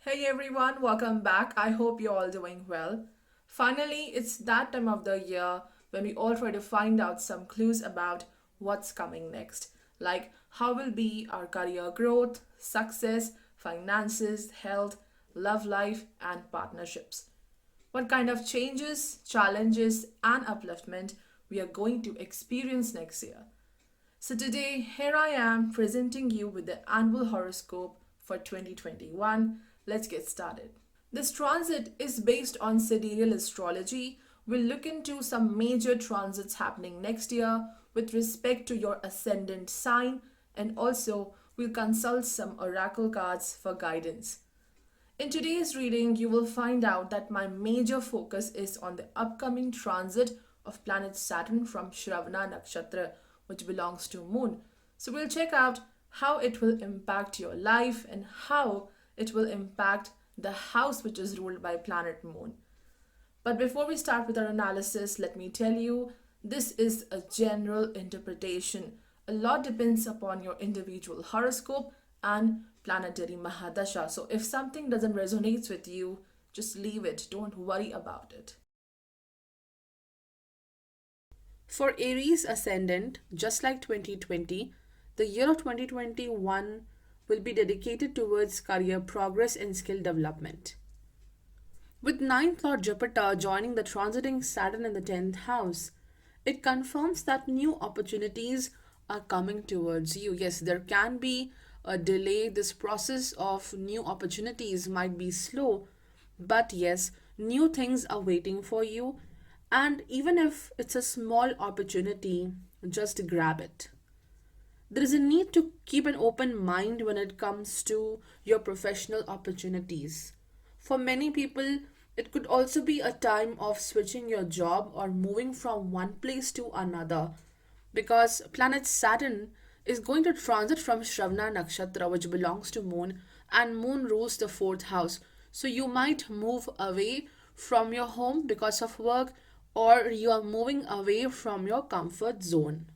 Hey everyone, welcome back. I hope you're all doing well. Finally, it's that time of the year when we all try to find out some clues about what's coming next. Like how will be our career growth, success, finances, health, love life, and partnerships. What kind of changes, challenges, and upliftment we are going to experience next year. So today, here I am presenting you with the annual horoscope for 2021. Let's get started. This transit is based on sidereal astrology. We'll look into some major transits happening next year with respect to your ascendant sign, and also we'll consult some oracle cards for guidance. In today's reading, you will find out that my major focus is on the upcoming transit of planet Saturn from Shravana nakshatra, which belongs to Moon. So we'll check out how it will impact your life and how it will impact the house which is ruled by planet Moon. But before we start with our analysis, let me tell you this is a general interpretation. A lot depends upon your individual horoscope and planetary mahadasha. So if something doesn't resonate with you, just leave it. Don't worry about it. For Aries ascendant, just like 2020, the year of 2021 will be dedicated towards career progress and skill development. With ninth Lord Jupiter joining the transiting Saturn in the 10th house, it confirms that new opportunities are coming towards you. Yes, there can be a delay. This process of new opportunities might be slow, but yes, new things are waiting for you. And even if it's a small opportunity, just grab it. There is a need to keep an open mind when it comes to your professional opportunities. For many people, it could also be a time of switching your job or moving from one place to another because planet Saturn is going to transit from Shravana nakshatra, which belongs to Moon, and Moon rules the fourth house. So you might move away from your home because of work, or you are moving away from your comfort zone.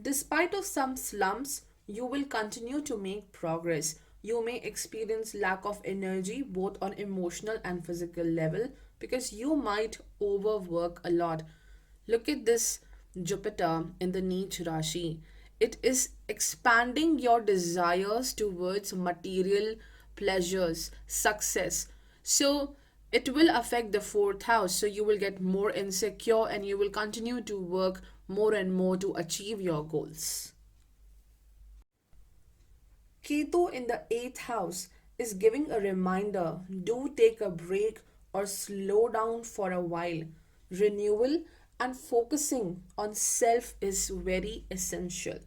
Despite of some slumps, you will continue to make progress. You may experience lack of energy both on emotional and physical level because you might overwork a lot. Look at this Jupiter in the Neech Rashi. It is expanding your desires towards material pleasures, success. So it will affect the fourth house. So you will get more insecure and you will continue to work more and more to achieve your goals. Ketu in the eighth house is giving a reminder do take a break or slow down for a while. Renewal and focusing on self is very essential.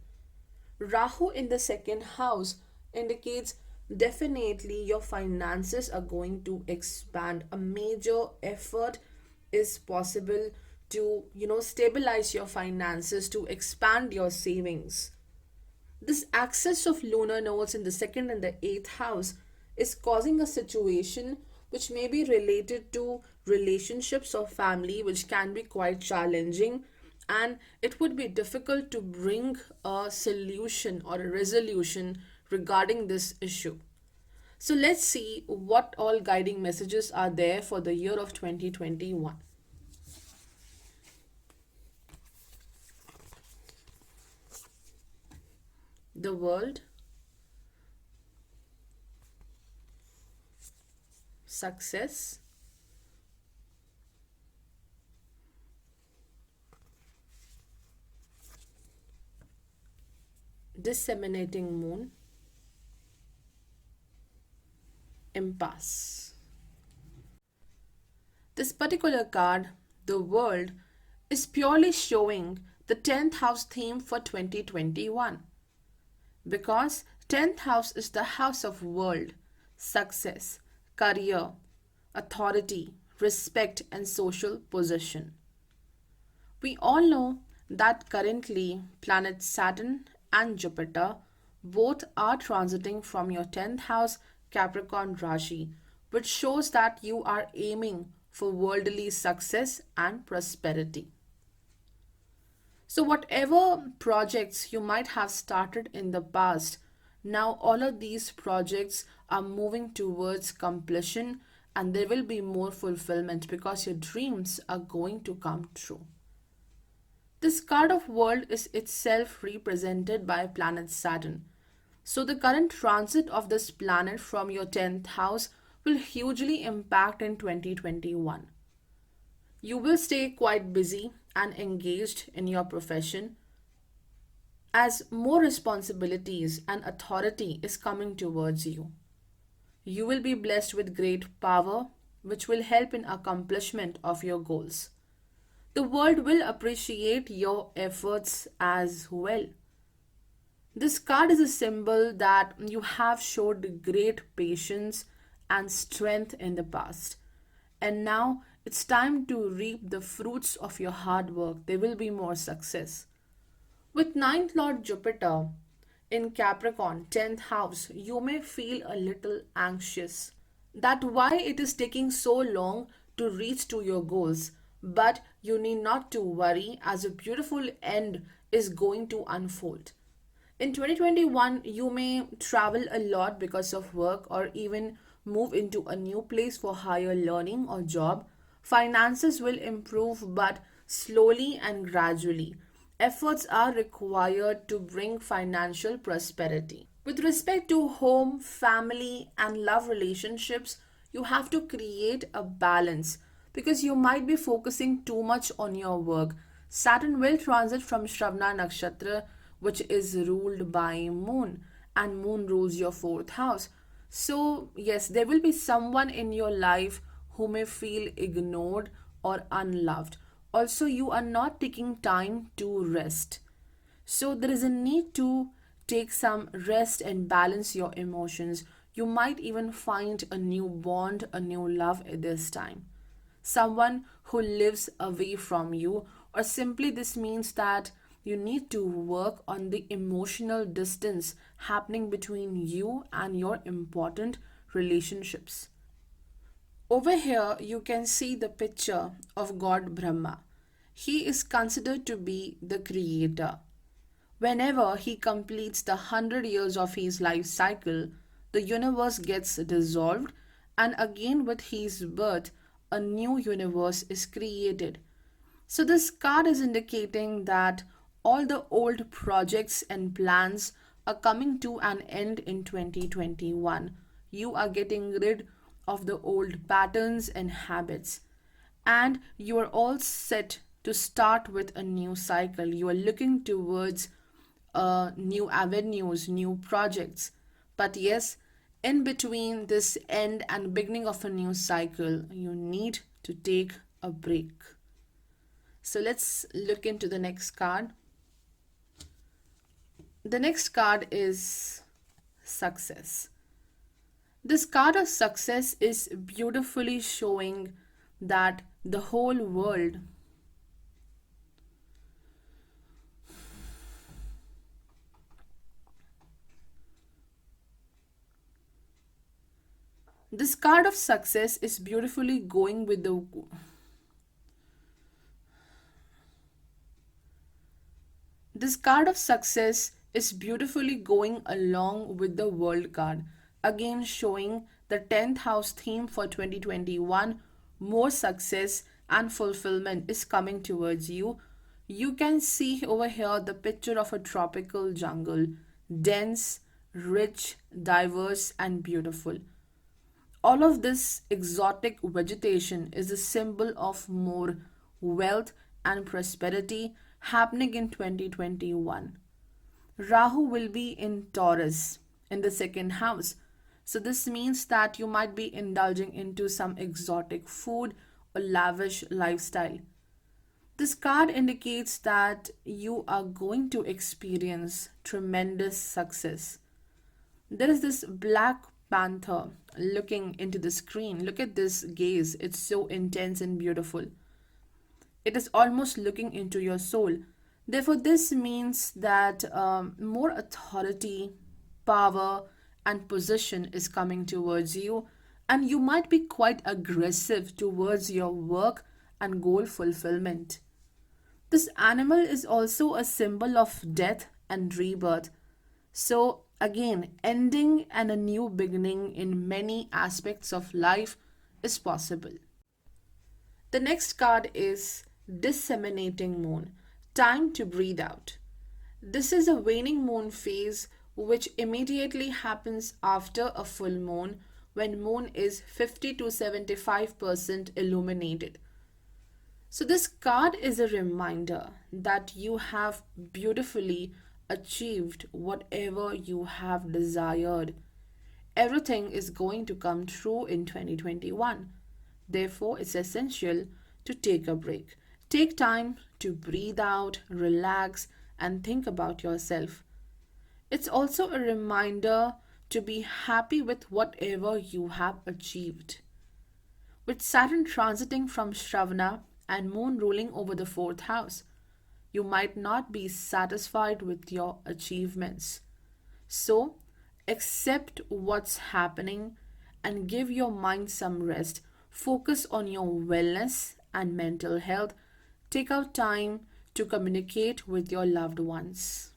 Rahu in the second house indicates definitely your finances are going to expand. A major effort is possible to, stabilize your finances, to expand your savings. This access of lunar nodes in the second and the eighth house is causing a situation which may be related to relationships or family, which can be quite challenging, and it would be difficult to bring a solution or a resolution regarding this issue. So let's see what all guiding messages are there for the year of 2021. The world, success, disseminating moon, impasse. This particular card, the world, is purely showing the 10th house theme for 2021 because 10th house is the house of world, success, career, authority, respect, and social position. We all know that currently planets Saturn and Jupiter both are transiting from your 10th house Capricorn Rashi, which shows that you are aiming for worldly success and prosperity. So, whatever projects you might have started in the past, Now, all of these projects are moving towards completion, and there will be more fulfillment because your dreams are going to come true. This card of world is itself represented by planet Saturn. So, the current transit of this planet from your 10th house will hugely impact in 2021. You will stay quite busy and engaged in your profession as more responsibilities and authority is coming towards you. You will be blessed with great power, which will help in accomplishment of your goals. The world will appreciate your efforts as well. This card is a symbol that you have showed great patience and strength in the past. And now it's time to reap the fruits of your hard work. There will be more success. With ninth Lord Jupiter in Capricorn, 10th house, you may feel a little anxious. That why it is taking so long to reach to your goals. But you need not to worry as a beautiful end is going to unfold. In 2021, you may travel a lot because of work or even move into a new place for higher learning or job. Finances will improve, but slowly and gradually. Efforts are required to bring financial prosperity. With respect to home, family, and love relationships, you have to create a balance because you might be focusing too much on your work. Saturn will transit from Shravana Nakshatra, which is ruled by Moon, and Moon rules your fourth house. So, yes, there will be someone in your life who may feel ignored or unloved. Also, you are not taking time to rest. So there is a need to take some rest and balance your emotions. You might even find a new bond, a new love at this time. Someone who lives away from you, or simply this means that you need to work on the emotional distance happening between you and your important relationships. Over here, you can see the picture of God Brahma. He is considered to be the creator. Whenever he completes the 100 years of his life cycle, the universe gets dissolved, and again with his birth, a new universe is created. So, this card is indicating that all the old projects and plans are coming to an end in 2021. You are getting rid of the old patterns and habits, and you are all set to start with a new cycle. You are looking towards new avenues, new projects. But yes, in between this end and beginning of a new cycle, you need to take a break. So let's look into the next card. The next card is success. This card of success is beautifully showing that the whole world this card of success is beautifully going with the this card of success is beautifully going along with the world card, again showing the 10th house theme for 2021. More success and fulfillment is coming towards you. You can see over here the picture of a tropical jungle, dense, rich, diverse, and beautiful. All of this exotic vegetation is a symbol of more wealth and prosperity happening in 2021. Rahu will be in Taurus in the second house. So, this means that you might be indulging into some exotic food or lavish lifestyle. This card indicates that you are going to experience tremendous success. There is this black panther looking into the screen. Look at this gaze, it's so intense and beautiful. It is almost looking into your soul. Therefore, this means that more authority, power, and position is coming towards you, and you might be quite aggressive towards your work and goal fulfillment. This animal is also a symbol of death and rebirth. So, Again, ending and a new beginning in many aspects of life is possible. The next card is disseminating moon. Time to breathe out. This is a waning moon phase which immediately happens after a full moon when moon is 50 to 75% illuminated. So this card is a reminder that you have beautifully achieved whatever you have desired. Everything is going to come true in 2021. Therefore, it's essential to take a break. Take time to breathe out, relax, and think about yourself. It's also a reminder to be happy with whatever you have achieved. With Saturn transiting from Shravana and Moon ruling over the fourth house, you might not be satisfied with your achievements. So, accept what's happening and give your mind some rest. Focus on your wellness and mental health. Take out time to communicate with your loved ones.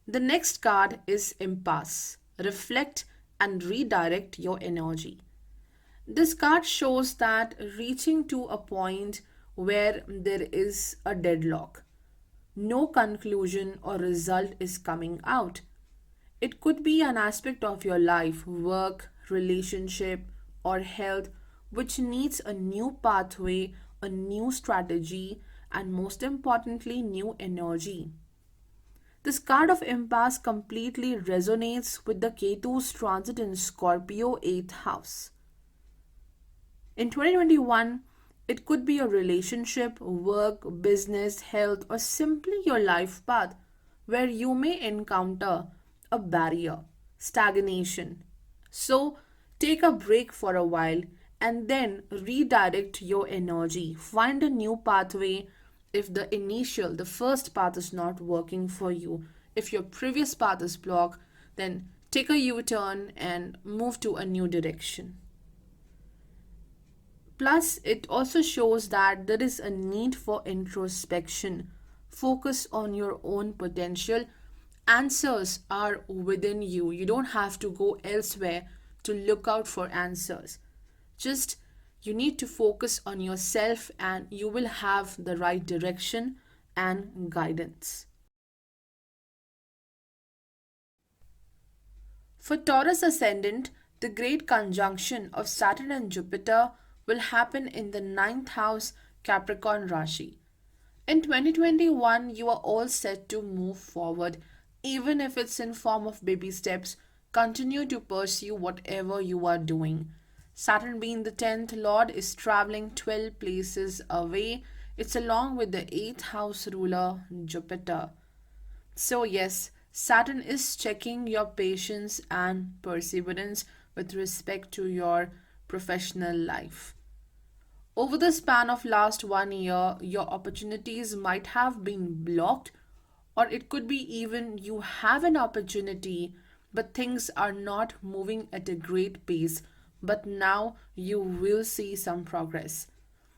The next card is impasse. Reflect and redirect your energy. This card shows that reaching to a point where there is a deadlock. No conclusion or result is coming out. It could be an aspect of your life, work, relationship, or health which needs a new pathway, a new strategy, and most importantly, new energy. This card of impasse completely resonates with the Ketu's transit in Scorpio 8th house. In 2021, it could be a relationship, work, business, health, or simply your life path where you may encounter a barrier, stagnation. So, take a break for a while and then redirect your energy. Find a new pathway if the first path is not working for you. If your previous path is blocked, then take a U turn and move to a new direction. Plus, it also shows that there is a need for introspection. Focus on your own potential. Answers are within you. You don't have to go elsewhere to look out for answers. Just you need to focus on yourself and you will have the right direction and guidance. For Taurus ascendant, the great conjunction of Saturn and Jupiter will happen in the ninth house Capricorn Rashi. In 2021, you are all set to move forward, even if it's in form of baby steps. Continue to pursue whatever you are doing. Saturn, being the 10th lord, is traveling 12 places away. It's along with the 8th house ruler Jupiter. So, yes, Saturn is checking your patience and perseverance with respect to your professional life. Over the span of last 1 year, your opportunities might have been blocked, or it could be even you have an opportunity, but things are not moving at a great pace. But now you will see some progress.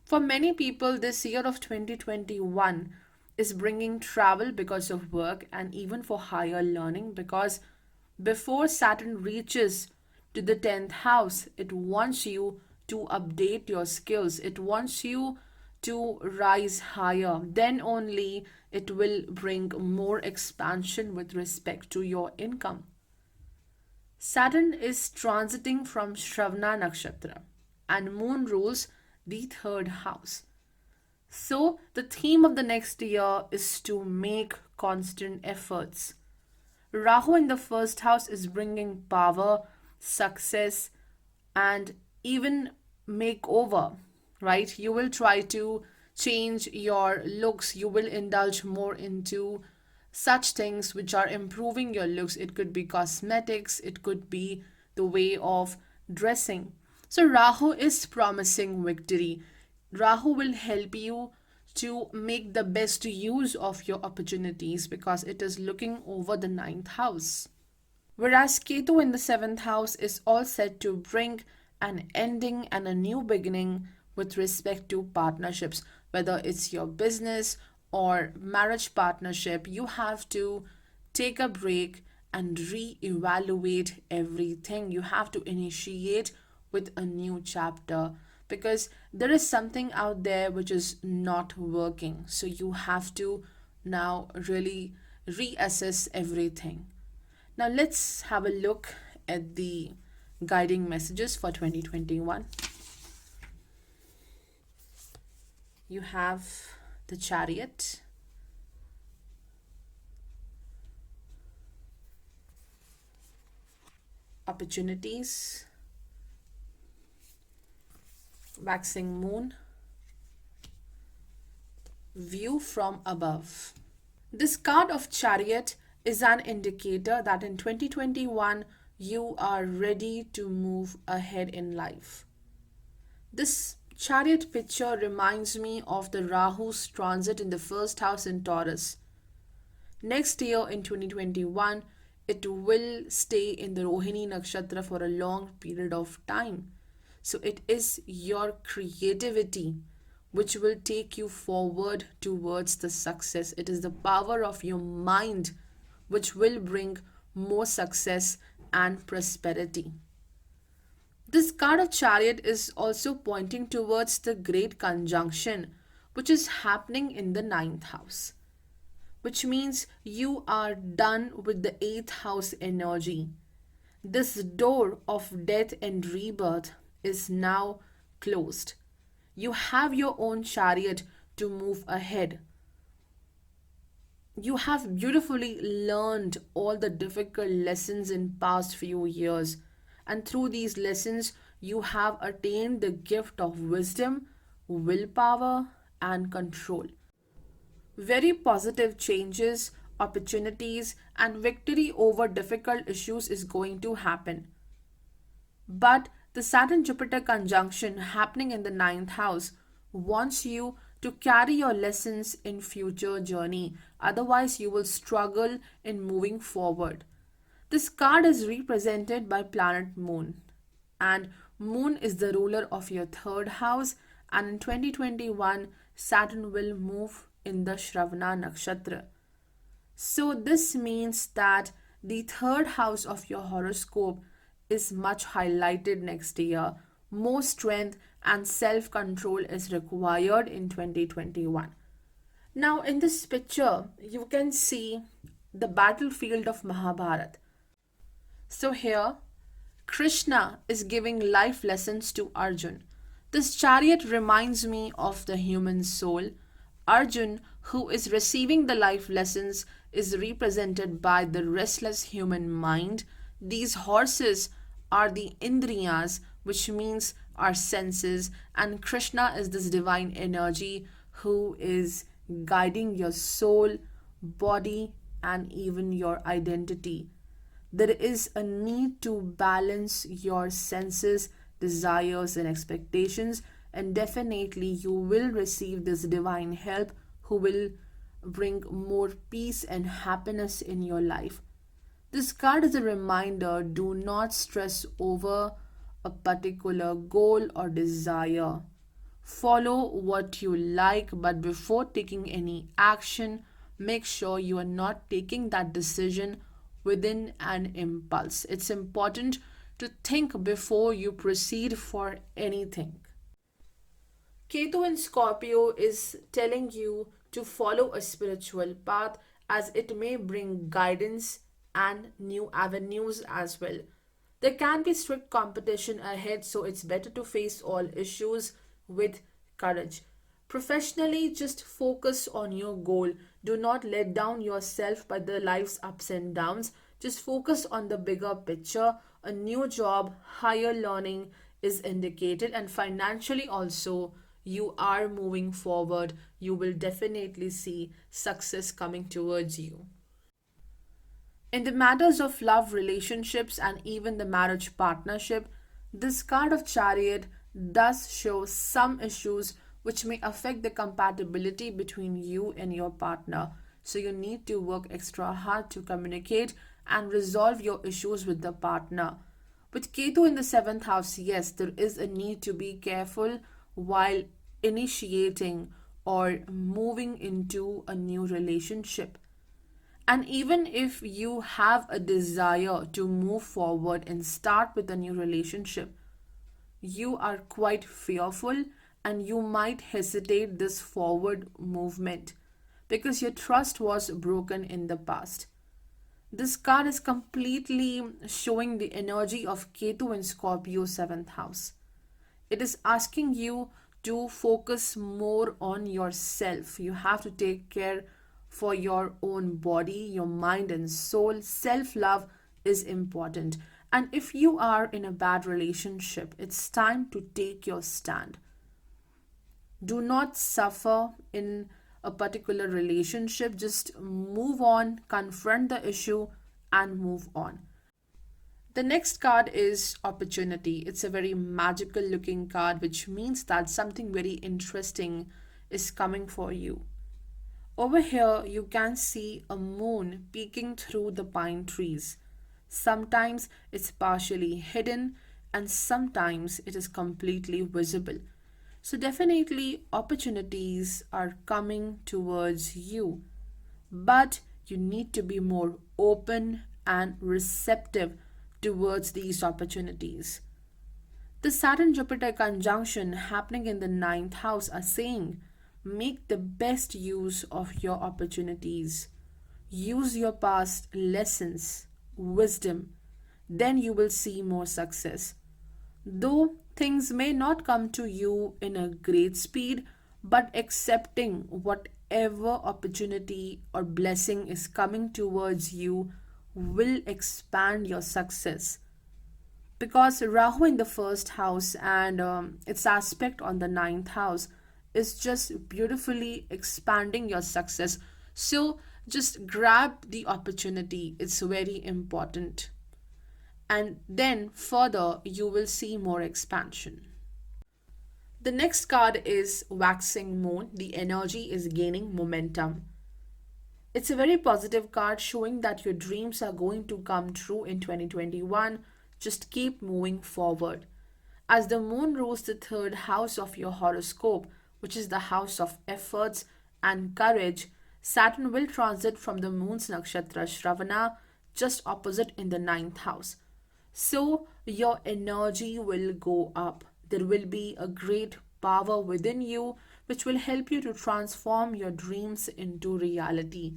For many people, this year of 2021 is bringing travel because of work and even for higher learning because before Saturn reaches to the 10th house, it wants you to update your skills, it wants you to rise higher. Then only it will bring more expansion with respect to your income. Saturn is transiting from Shravana Nakshatra and Moon rules the third house. So, the theme of the next year is to make constant efforts. Rahu in the first house is bringing power, success, and even makeover, right? You will try to change your looks, you will indulge more into such things which are improving your looks. It could be cosmetics, it could be the way of dressing. So, Rahu is promising victory. Rahu will help you to make the best use of your opportunities because it is looking over the ninth house. Whereas Ketu in the seventh house is all set to bring an ending and a new beginning with respect to partnerships, whether it's your business or marriage partnership. You have to take a break and re-evaluate everything. You have to initiate with a new chapter because there is something out there which is not working. So you have to now really reassess everything. Now let's have a look at the guiding messages for 2021. You have the Chariot, opportunities, waxing moon, view from above. This card of Chariot is an indicator that in 2021 you are ready to move ahead in life. This Chariot picture reminds me of the Rahu's transit in the first house in Taurus. Next year in 2021, it will stay in the Rohini Nakshatra for a long period of time. So it is your creativity which will take you forward towards the success. It is the power of your mind which will bring more success and prosperity. This card of Chariot is also pointing towards the great conjunction which is happening in the ninth house, which means you are done with the eighth house energy. This door of death and rebirth is now closed. You have your own chariot to move ahead. You have beautifully learned all the difficult lessons in past few years, and through these lessons you have attained the gift of wisdom, willpower and control. Very positive changes, opportunities and victory over difficult issues is going to happen. But the Saturn Jupiter conjunction happening in the ninth house wants you to carry your lessons in future journey. Otherwise, you will struggle in moving forward. This card is represented by planet Moon. And Moon is the ruler of your third house. And in 2021, Saturn will move in the Shravana Nakshatra. So this means that the third house of your horoscope is much highlighted next year. More strength and self-control is required in 2021. Now in this picture, you can see the battlefield of Mahabharata. So here, Krishna is giving life lessons to Arjun. This chariot reminds me of the human soul. Arjun, who is receiving the life lessons, is represented by the restless human mind. These horses are the Indriyas, which means our senses, and Krishna is this divine energy who is guiding your soul, body, and even your identity. There is a need to balance your senses, desires, and expectations, and definitely you will receive this divine help who will bring more peace and happiness in your life. This card is a reminder, do not stress over a particular goal or desire. Follow what you like, but before taking any action, make sure you are not taking that decision within an impulse. It's important to think before you proceed for anything. Ketu in Scorpio is telling you to follow a spiritual path as it may bring guidance and new avenues as well. There can be strict competition ahead, so it's better to face all issues with courage. Professionally, just focus on your goal. Do not let down yourself by the life's ups and downs. Just focus on the bigger picture. A new job, higher learning is indicated, and financially also you are moving forward. You will definitely see success coming towards you. In the matters of love, relationships, and even the marriage partnership, this card of Chariot does show some issues which may affect the compatibility between you and your partner. So you need to work extra hard to communicate and resolve your issues with the partner. With Ketu in the seventh house, yes, there is a need to be careful while initiating or moving into a new relationship. And even if you have a desire to move forward and start with a new relationship, you are quite fearful and you might hesitate this forward movement because your trust was broken in the past. This card is completely showing the energy of Ketu in Scorpio 7th house. It is asking you to focus more on yourself. You have to take care for your own body, your mind and soul. Self love is important. And if you are in a bad relationship, it's time to take your stand. Do not suffer in a particular relationship. Just move on, confront the issue, and move on. The next card is opportunity. It's a very magical looking card, which means that something very interesting is coming for you. Over here, you can see a moon peeking through the pine trees. Sometimes it's partially hidden, and sometimes it is completely visible. So, definitely, opportunities are coming towards you, but you need to be more open and receptive towards these opportunities. The Saturn Jupiter conjunction happening in the ninth house are saying make the best use of your opportunities. Use your past lessons, wisdom, then you will see more success. Though things may not come to you in a great speed, but accepting whatever opportunity or blessing is coming towards you will expand your success. Because Rahu in the first house and its aspect on the ninth house is just beautifully expanding your success. So just grab the opportunity, it's very important. And then further, you will see more expansion. The next card is Waxing Moon. The energy is gaining momentum. It's a very positive card showing that your dreams are going to come true in 2021. Just keep moving forward. As the moon rules the third house of your horoscope, which is the house of efforts and courage, Saturn will transit from the moon's nakshatra Shravana just opposite in the ninth house. So your energy will go up. There will be a great power within you which will help you to transform your dreams into reality.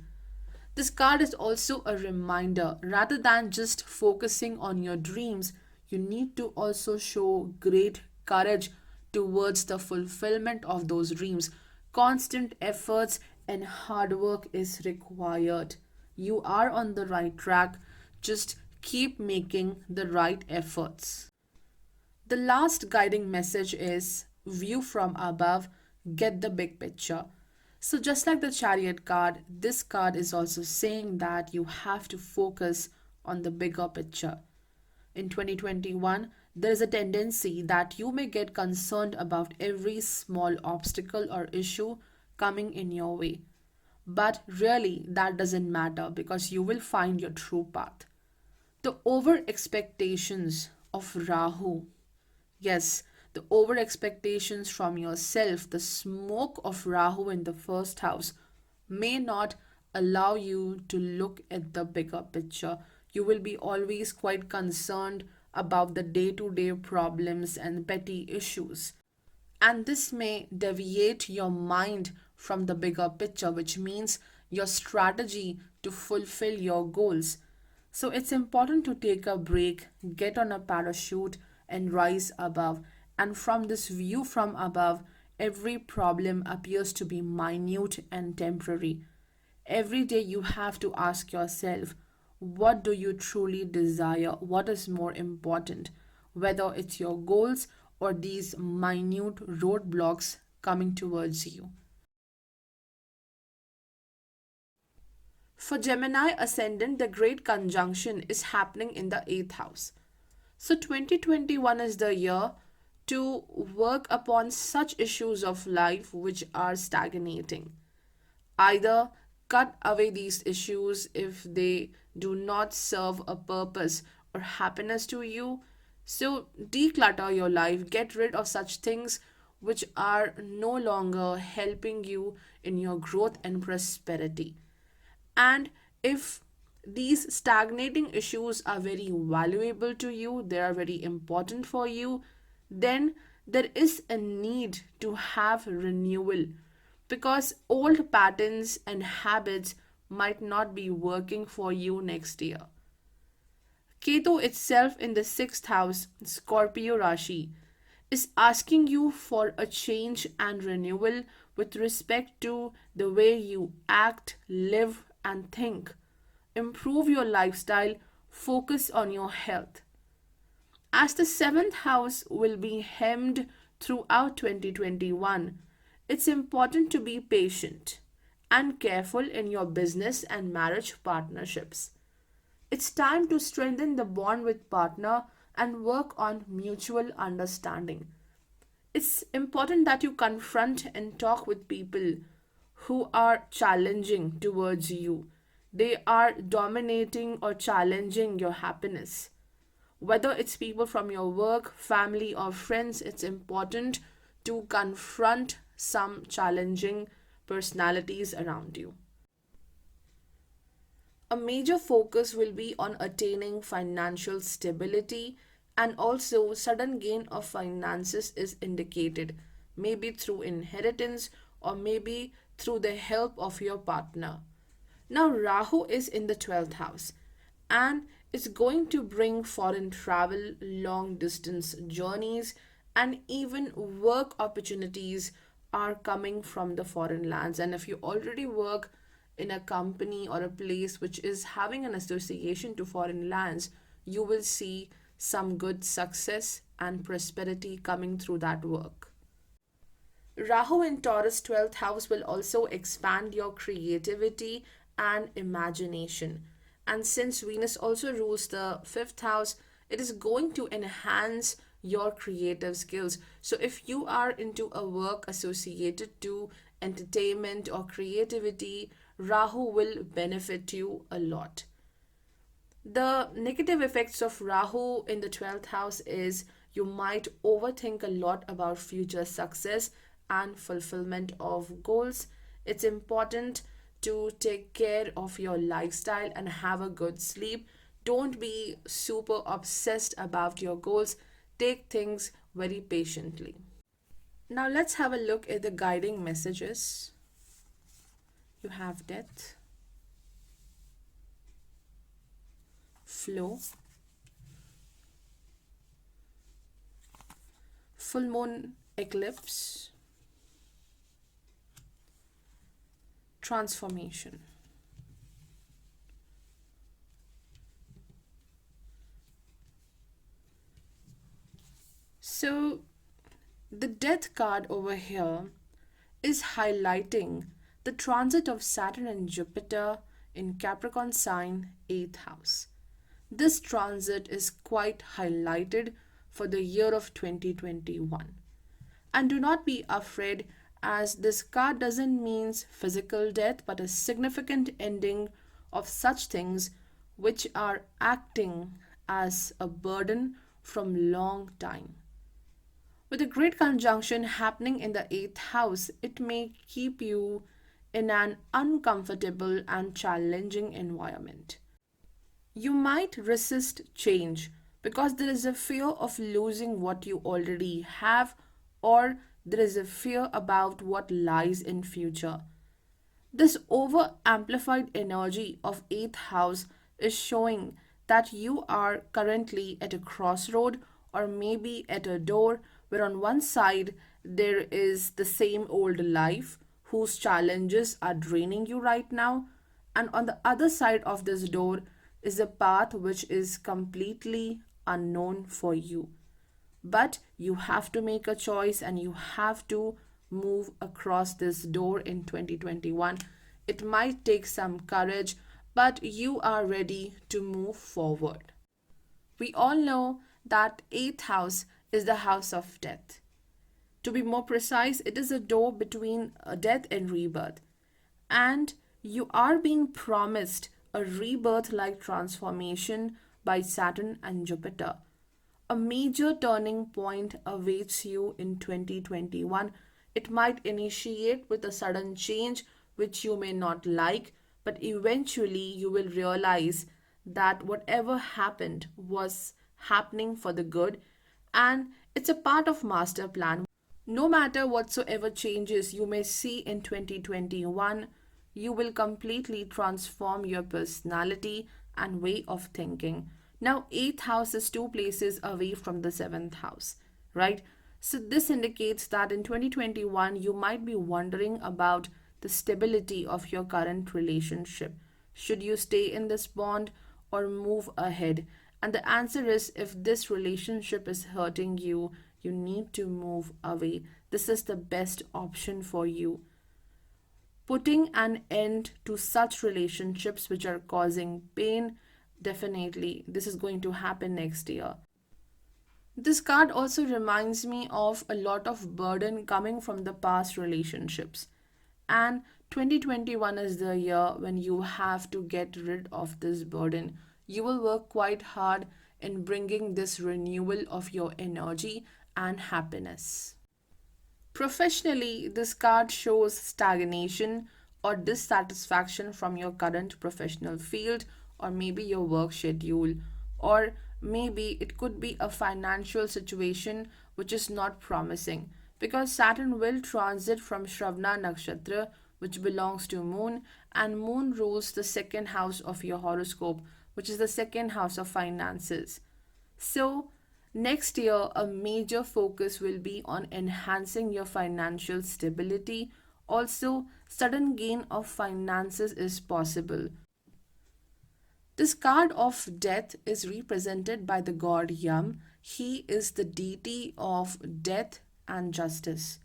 This card is also a reminder rather than just focusing on your dreams, you need to also show great courage towards the fulfillment of those dreams. Constant efforts and hard work is required. You are on the right track. Just keep making the right efforts. The last guiding message is view from above, get the big picture. So, just like the chariot card, this card is also saying that you have to focus on the bigger picture. In 2021, there is a tendency that you may get concerned about every small obstacle or issue coming in your way. But really, that doesn't matter because you will find your true path. The over expectations of Rahu. Yes, the over expectations from yourself, the smoke of Rahu in the first house may not allow you to look at the bigger picture. You will be always quite concerned about the day to day problems and petty issues. And this may deviate your mind from the bigger picture, which means your strategy to fulfill your goals. So it's important to take a break, get on a parachute, and rise above. And from this view from above, every problem appears to be minute and temporary. Every day you have to ask yourself, what do you truly desire? What is more important? Whether it's your goals or these minute roadblocks coming towards you. For Gemini ascendant, the great conjunction is happening in the 8th house. So 2021 is the year to work upon such issues of life which are stagnating. Either cut away these issues if they do not serve a purpose or happiness to you. So declutter your life, get rid of such things which are no longer helping you in your growth and prosperity. And If these stagnating issues are very valuable to you, they are very important for you, then there is a need to have renewal, because old patterns and habits might not be working for you next year. Ketu itself in the sixth house, Scorpio Rashi, is asking you for a change and renewal with respect to the way you act, live, and think. Improve your lifestyle, focus on your health. As the seventh house will be hemmed throughout 2021, it's important to be patient and careful in your business and marriage partnerships. It's time to strengthen the bond with partner and work on mutual understanding. It's important that you confront and talk with people who are challenging towards you. They are dominating or challenging your happiness. Whether it's people from your work, family, or friends, it's important to confront some challenging personalities around you. A major focus will be on attaining financial stability, and also sudden gain of finances is indicated, maybe through inheritance or maybe through the help of your partner. Now, Rahu is in the 12th house and it's going to bring foreign travel, long distance journeys, and even work opportunities are coming from the foreign lands. And if you already work in a company or a place which is having an association to foreign lands, you will see some good success and prosperity coming through that work. Rahu in Taurus 12th house will also expand your creativity and imagination. And since Venus also rules the 5th house, it is going to enhance your creative skills. So if you are into a work associated to entertainment or creativity, Rahu will benefit you a lot. The negative effects of Rahu in the 12th house is you might overthink a lot about future success and fulfillment of goals. It's important to take care of your lifestyle and have a good sleep. Don't be super obsessed about your goals. Take things very patiently. Now let's have a look at the guiding messages. You have death, flow, full moon eclipse, transformation. So, the death card over here is highlighting the transit of Saturn and Jupiter in Capricorn sign 8th house. This transit is quite highlighted for the year of 2021. And do not be afraid, as this card doesn't mean physical death but a significant ending of such things which are acting as a burden from long time. With a great conjunction happening in the 8th house, it may keep you in an uncomfortable and challenging environment. You might resist change because there is a fear of losing what you already have, or there is a fear about what lies in future. This over amplified energy of 8th house is showing that you are currently at a crossroad or maybe at a door where on one side there is the same old life whose challenges are draining you right now, and on the other side of this door is a path which is completely unknown for you. But you have to make a choice and you have to move across this door in 2021. It might take some courage, but you are ready to move forward. We all know that 8th house is the house of death. To be more precise, it is a door between death and rebirth. And you are being promised a rebirth like transformation by Saturn and Jupiter. A major turning point awaits you in 2021. It might initiate with a sudden change which you may not like, but eventually you will realize that whatever happened was happening for the good, and it's a part of master plan. No matter whatsoever changes you may see in 2021, you will completely transform your personality and way of thinking. Now, 8th house is two places away from the 7th house, right? So, this indicates that in 2021, you might be wondering about the stability of your current relationship. Should you stay in this bond or move ahead? And the answer is, if this relationship is hurting you, you need to move away. This is the best option for you. Putting an end to such relationships which are causing pain, definitely, this is going to happen next year. This card also reminds me of a lot of burden coming from the past relationships. And 2021 is the year when you have to get rid of this burden. You will work quite hard in bringing this renewal of your energy and happiness. Professionally, this card shows stagnation or dissatisfaction from your current professional field, or maybe your work schedule, or maybe it could be a financial situation which is not promising, because Saturn will transit from Shravana nakshatra, which belongs to Moon, and Moon rules the second house of your horoscope, which is the second house of finances. So, next year, a major focus will be on enhancing your financial stability. Also, sudden gain of finances is possible. This card of death is represented by the god Yam. He is the deity of death and justice.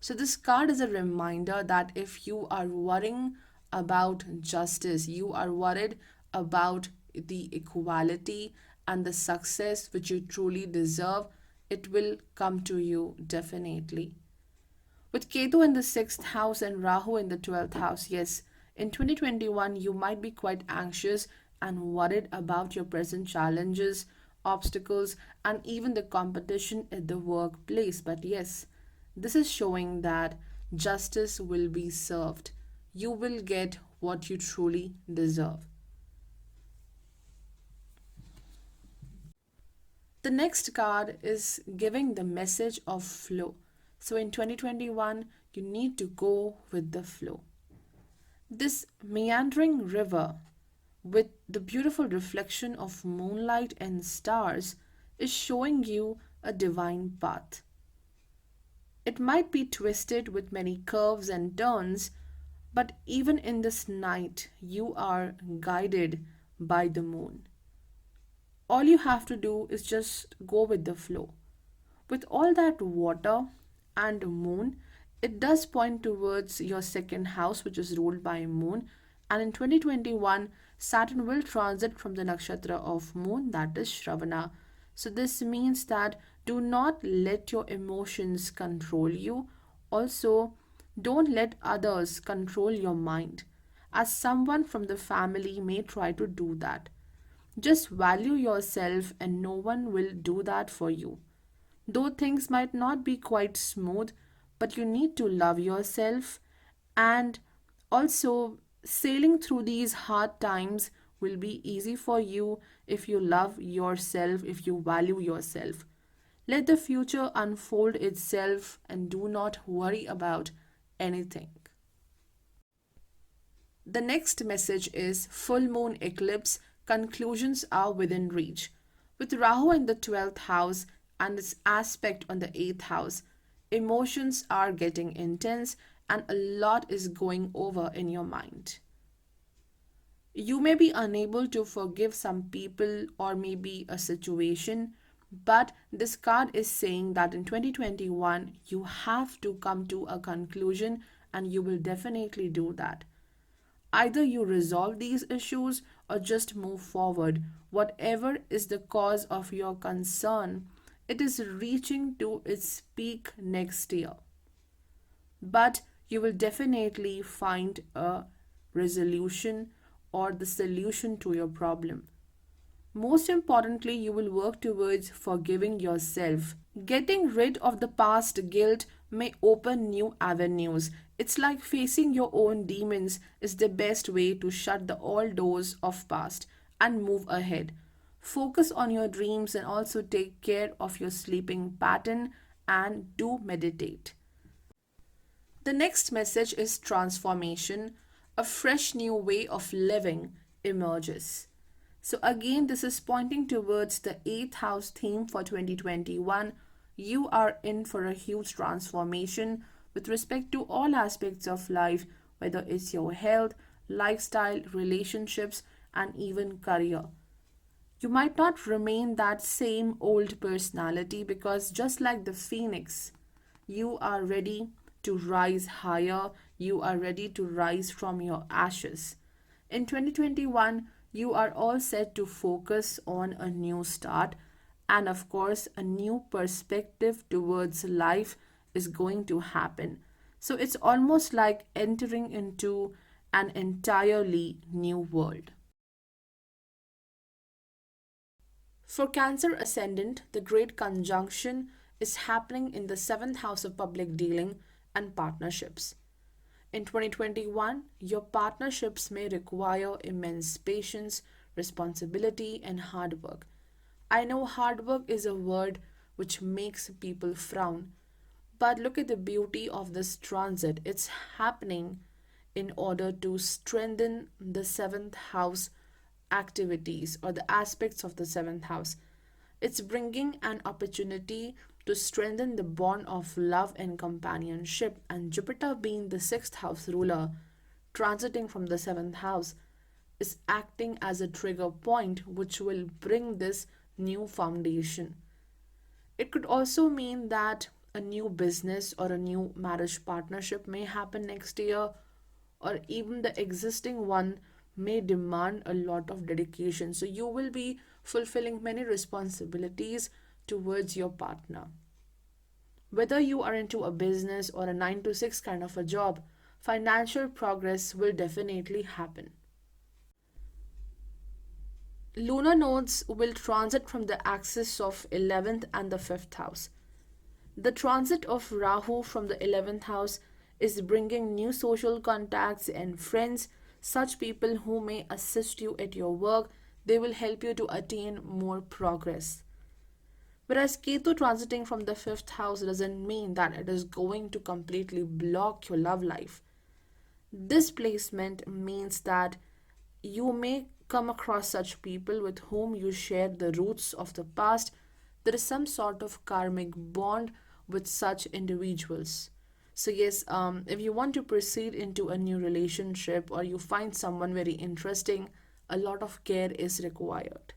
So, this card is a reminder that if you are worrying about justice, you are worried about the equality and the success which you truly deserve, it will come to you definitely. With Ketu in the 6th house and Rahu in the 12th house, yes, in 2021 you might be quite anxious and worried about your present challenges, obstacles, and even the competition at the workplace. But yes, this is showing that justice will be served. You will get what you truly deserve. The next card is giving the message of flow. So in 2021, you need to go with the flow. This meandering river with the beautiful reflection of moonlight and stars is showing you a divine path. It might be twisted with many curves and turns, but even in this night, you are guided by the moon. All you have to do is just go with the flow. With all that water and moon, it does point towards your second house, which is ruled by moon. And in 2021, Saturn will transit from the nakshatra of moon, that is Shravana. So, this means that do not let your emotions control you. Also, don't let others control your mind, as someone from the family may try to do that. Just value yourself, and no one will do that for you. Though things might not be quite smooth, but you need to love yourself, and also sailing through these hard times will be easy for you if you love yourself, if you value yourself. Let the future unfold itself and do not worry about anything. The next message is full moon eclipse, conclusions are within reach. With Rahu in the 12th house and its aspect on the 8th house, emotions are getting intense and a lot is going over in your mind. You may be unable to forgive some people or maybe a situation, but this card is saying that in 2021 you have to come to a conclusion, and you will definitely do that. Either you resolve these issues or just move forward. Whatever is the cause of your concern, it is reaching to its peak next year. But you will definitely find a resolution or the solution to your problem. Most importantly, you will work towards forgiving yourself. Getting rid of the past guilt may open new avenues. It's like facing your own demons is the best way to shut the all doors of past and move ahead. Focus on your dreams and also take care of your sleeping pattern and do meditate. The next message is transformation. A fresh new way of living emerges. So, again, this is pointing towards the 8th house theme for 2021. You are in for a huge transformation with respect to all aspects of life, whether it's your health, lifestyle, relationships, and even career. You might not remain that same old personality because, just like the phoenix, you are ready to rise higher, you are ready to rise from your ashes. In 2021, you are all set to focus on a new start, and of course, a new perspective towards life is going to happen. So it's almost like entering into an entirely new world. For Cancer Ascendant, the Great Conjunction is happening in the seventh house of public dealing and partnerships. In 2021, your partnerships may require immense patience, responsibility, and hard work. I know hard work is a word which makes people frown, but look at the beauty of this transit. It's happening in order to strengthen the seventh house activities or the aspects of the seventh house. It's bringing an opportunity to strengthen the bond of love and companionship, and Jupiter, being the sixth house ruler, transiting from the seventh house, is acting as a trigger point which will bring this new foundation. It could also mean that a new business or a new marriage partnership may happen next year, or even the existing one may demand a lot of dedication. So you will be fulfilling many responsibilities towards your partner. Whether you are into a business or a 9 to 6 kind of a job, financial progress will definitely happen. Lunar nodes will transit from the axis of 11th and the 5th house. The transit of Rahu from the 11th house is bringing new social contacts and friends, such people who may assist you at your work. They will help you to attain more progress. Whereas Ketu transiting from the 5th house doesn't mean that it is going to completely block your love life. This placement means that you may come across such people with whom you share the roots of the past. There is some sort of karmic bond with such individuals. So, yes, if you want to proceed into a new relationship or you find someone very interesting, a lot of care is required.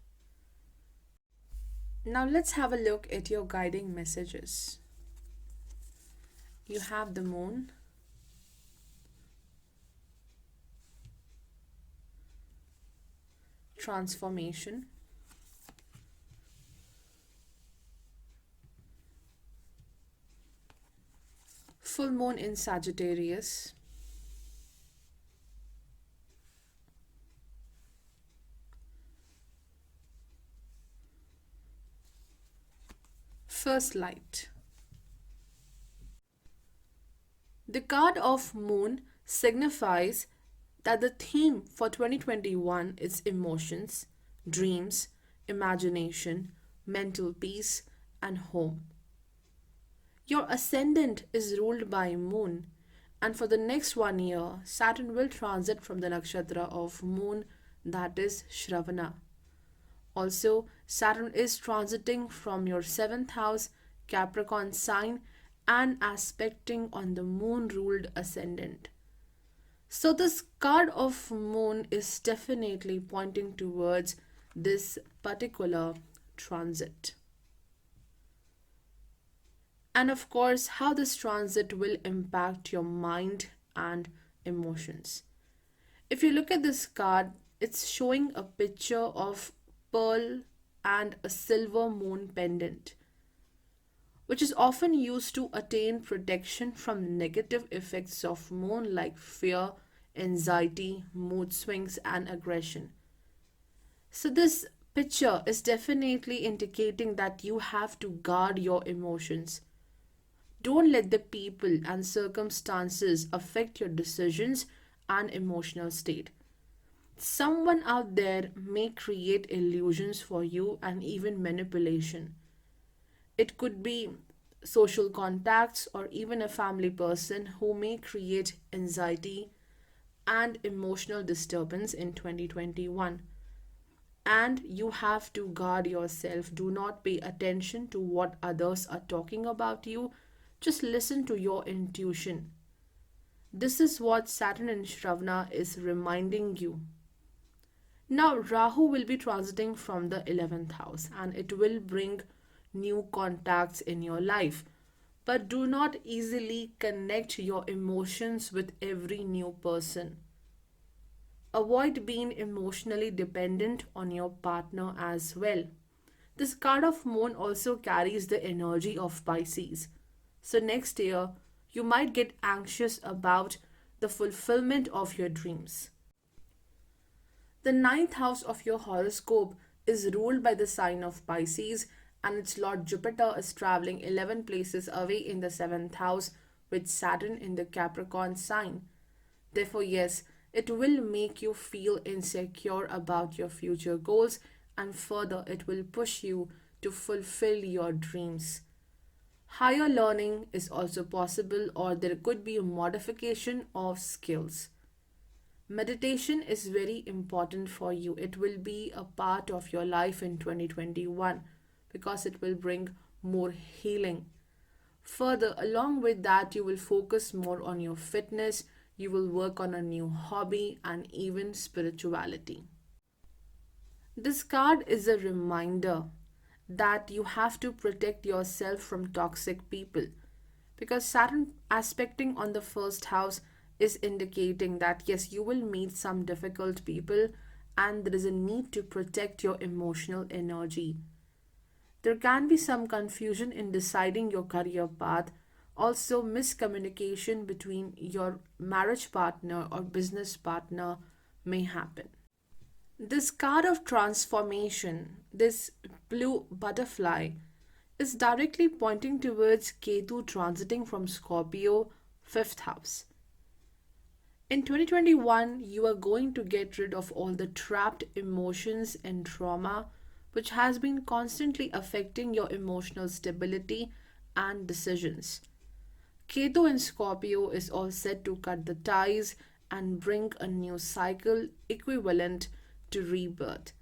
Now, let's have a look at your guiding messages. You have the moon, transformation, full moon in Sagittarius, first light. The card of moon signifies that the theme for 2021 is emotions, dreams, imagination, mental peace, and home. Your ascendant is ruled by moon, and for the next 1 year, Saturn will transit from the nakshatra of moon, that is Shravana. Also, Saturn is transiting from your seventh house, Capricorn sign, and aspecting on the moon ruled ascendant. So, this card of moon is definitely pointing towards this particular transit. And of course, how this transit will impact your mind and emotions. If you look at this card, it's showing a picture of pearl and a silver moon pendant, which is often used to attain protection from negative effects of moon like fear, anxiety, mood swings, and aggression. So, this picture is definitely indicating that you have to guard your emotions. Don't let the people and circumstances affect your decisions and emotional state. Someone out there may create illusions for you and even manipulation. It could be social contacts or even a family person who may create anxiety and emotional disturbance in 2021. And you have to guard yourself. Do not pay attention to what others are talking about you. Just listen to your intuition. This is what Saturn in Shravana is reminding you. Now, Rahu will be transiting from the 11th house and it will bring new contacts in your life. But do not easily connect your emotions with every new person. Avoid being emotionally dependent on your partner as well. This card of moon also carries the energy of Pisces. So next year, you might get anxious about the fulfillment of your dreams. The ninth house of your horoscope is ruled by the sign of Pisces, and its Lord Jupiter is traveling 11 places away in the seventh house with Saturn in the Capricorn sign. Therefore, yes, it will make you feel insecure about your future goals, and further, it will push you to fulfill your dreams. Higher learning is also possible, or there could be a modification of skills. Meditation is very important for you. It will be a part of your life in 2021 because it will bring more healing. Further, along with that, you will focus more on your fitness, you will work on a new hobby, and even spirituality. This card is a reminder that you have to protect yourself from toxic people because Saturn aspecting on the first house is indicating that yes, you will meet some difficult people and there is a need to protect your emotional energy. There can be some confusion in deciding your career path, also miscommunication between your marriage partner or business partner may happen. This card of transformation, this blue butterfly, is directly pointing towards Ketu transiting from Scorpio, 5th house. In 2021, you are going to get rid of all the trapped emotions and trauma which has been constantly affecting your emotional stability and decisions. Ketu in Scorpio is all set to cut the ties and bring a new cycle equivalent to rebirth.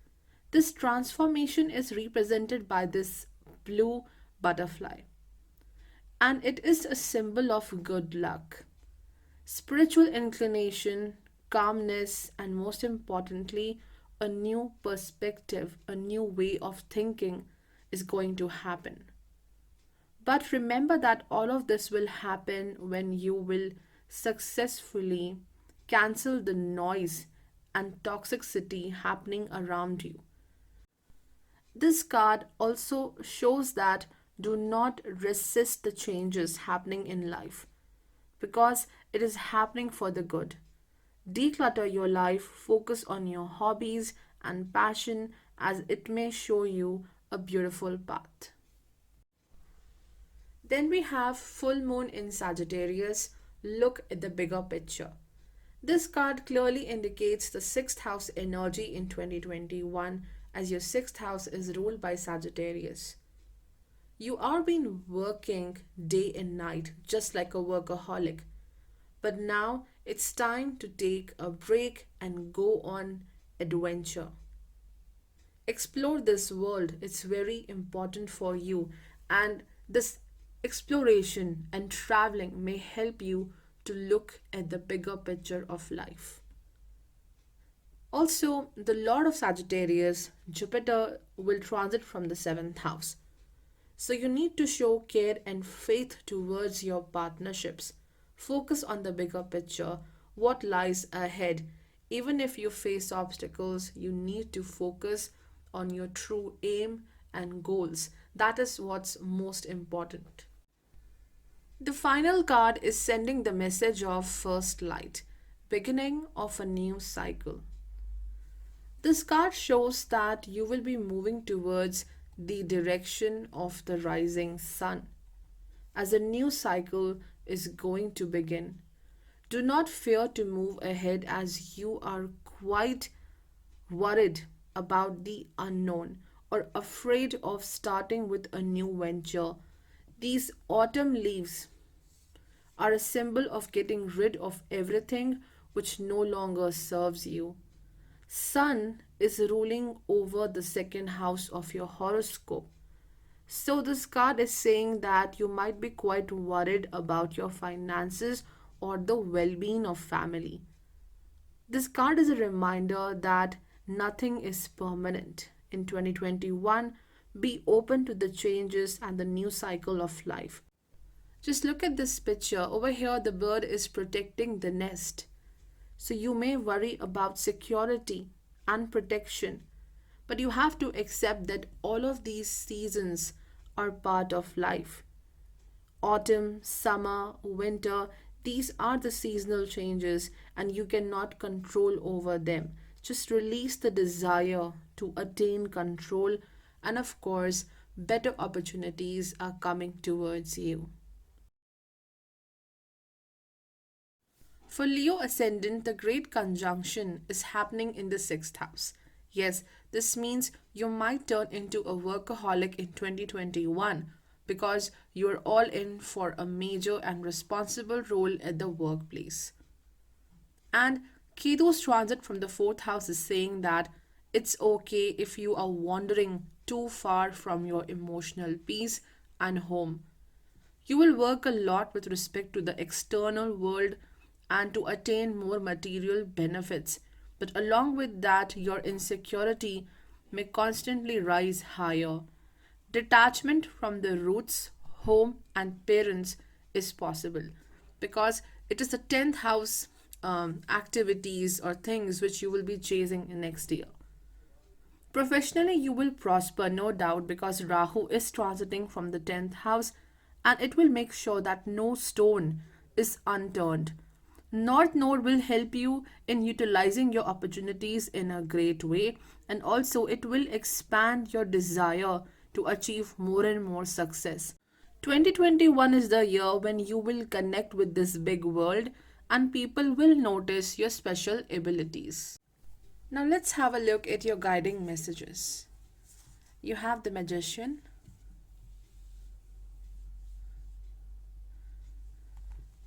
This transformation is represented by this blue butterfly, and it is a symbol of good luck, spiritual inclination, calmness, and most importantly, a new perspective, a new way of thinking is going to happen. But remember that all of this will happen when you will successfully cancel the noise and toxicity happening around you. This card also shows that do not resist the changes happening in life because it is happening for the good. Declutter your life, focus on your hobbies and passion as it may show you a beautiful path. Then we have full moon in Sagittarius. Look at the bigger picture. This card clearly indicates the 6th house energy in 2021 as your 6th house is ruled by Sagittarius. You are been working day and night just like a workaholic. But now it's time to take a break and go on adventure. Explore this world. It's very important for you and this exploration and traveling may help you to look at the bigger picture of life. Also, the Lord of Sagittarius, Jupiter, will transit from the 7th house. So you need to show care and faith towards your partnerships. Focus on the bigger picture, what lies ahead. Even if you face obstacles, you need to focus on your true aim and goals. That is what's most important. The final card is sending the message of first light, beginning of a new cycle. This card shows that you will be moving towards the direction of the rising sun. as a new cycle is going to begin. Do not fear to move ahead as you are quite worried about the unknown or afraid of starting with a new venture. These autumn leaves are a symbol of getting rid of everything which no longer serves you. Sun is ruling over the second house of your horoscope. So, this card is saying that you might be quite worried about your finances or the well being of family. This card is a reminder that nothing is permanent. In 2021, be open to the changes and the new cycle of life. Just look at this picture. Over here, the bird is protecting the nest. So you may worry about security and protection, but you have to accept that all of these seasons are part of life. Autumn, summer, winter, these are the seasonal changes and you cannot control over them. Just release the desire to attain control, and of course, better opportunities are coming towards you. For Leo ascendant, the great conjunction is happening in the sixth house. Yes, this means you might turn into a workaholic in 2021 because you're all in for a major and responsible role at the workplace. And Ketu's transit from the fourth house is saying that it's okay if you are wandering too far from your emotional peace and home. You will work a lot with respect to the external world and to attain more material benefits. But along with that, your insecurity may constantly rise higher. Detachment from the roots, home, and parents is possible because it is the 10th house activities or things which you will be chasing in next year. Professionally, you will prosper, no doubt, because Rahu is transiting from the 10th house and it will make sure that no stone is unturned. North Node will help you in utilizing your opportunities in a great way, and also it will expand your desire to achieve more and more success. 2021 is the year when you will connect with this big world and people will notice your special abilities. Now let's have a look at your guiding messages. You have the Magician,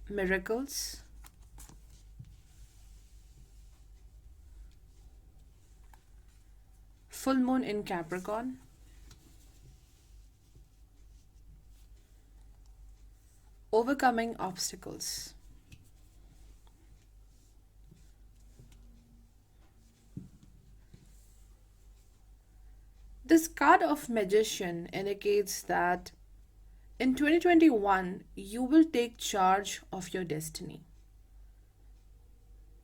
Miracles, Full Moon in Capricorn, Overcoming Obstacles. This card of Magician indicates that in 2021 you will take charge of your destiny.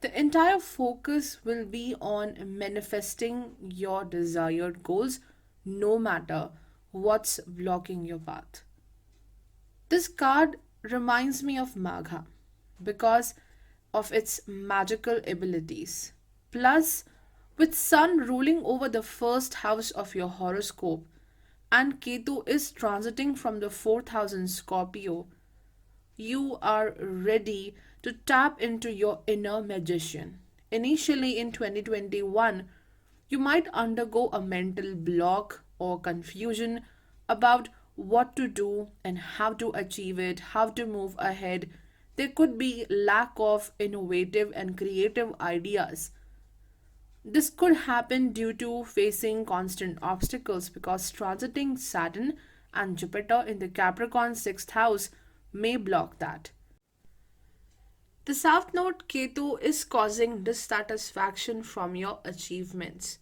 The entire focus will be on manifesting your desired goals no matter what's blocking your path. This card reminds me of Magha because of its magical abilities. Plus, with Sun ruling over the first house of your horoscope and Ketu is transiting from the fourth house in Scorpio, you are ready to tap into your inner magician. Initially in 2021, you might undergo a mental block or confusion about what to do and how to achieve it, how to move ahead. There could be lack of innovative and creative ideas. This could happen due to facing constant obstacles because transiting Saturn and Jupiter in the Capricorn 6th house may block that. The South Node Ketu is causing dissatisfaction from your achievements.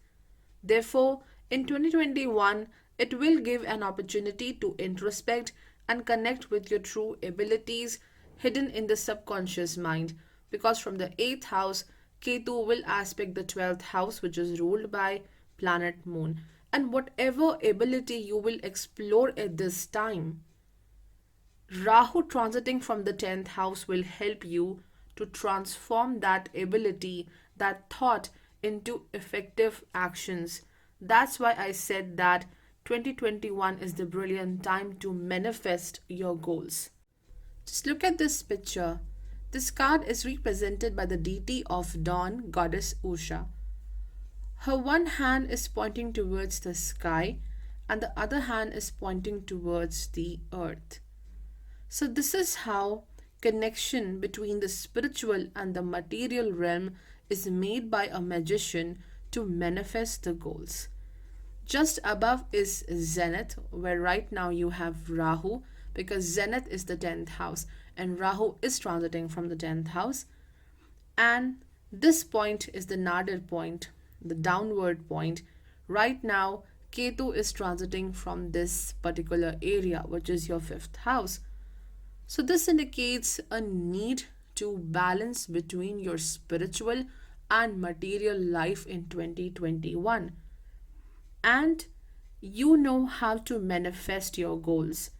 Therefore, in 2021, it will give an opportunity to introspect and connect with your true abilities hidden in the subconscious mind because from the 8th house, Ketu will aspect the 12th house, which is ruled by planet Moon. And whatever ability you will explore at this time, Rahu transiting from the 10th house will help you to transform that ability, that thought into effective actions. That's why I said that 2021 is the brilliant time to manifest your goals. Just look at this picture. This card is represented by the deity of dawn, goddess Usha. Her one hand is pointing towards the sky, and the other hand is pointing towards the earth. So, this is how connection between the spiritual and the material realm is made by a magician to manifest the goals. Just above is Zenith, where right now you have Rahu, because Zenith is the 10th house and Rahu is transiting from the 10th house. And this point is the nadir point, the downward point. Right now, Ketu is transiting from this particular area, which is your 5th house. So, this indicates a need to balance between your spiritual and material life in 2021. And you know how to manifest your goals.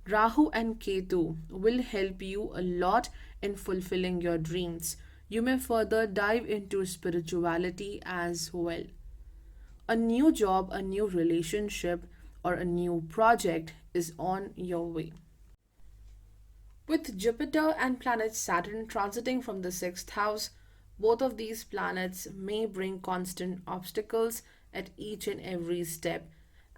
Rahu and Ketu will help you a lot in fulfilling your dreams. You may further dive into spirituality as well. A new job, a new relationship, or a new project is on your way. With Jupiter and planet Saturn transiting from the 6th house, both of these planets may bring constant obstacles at each and every step.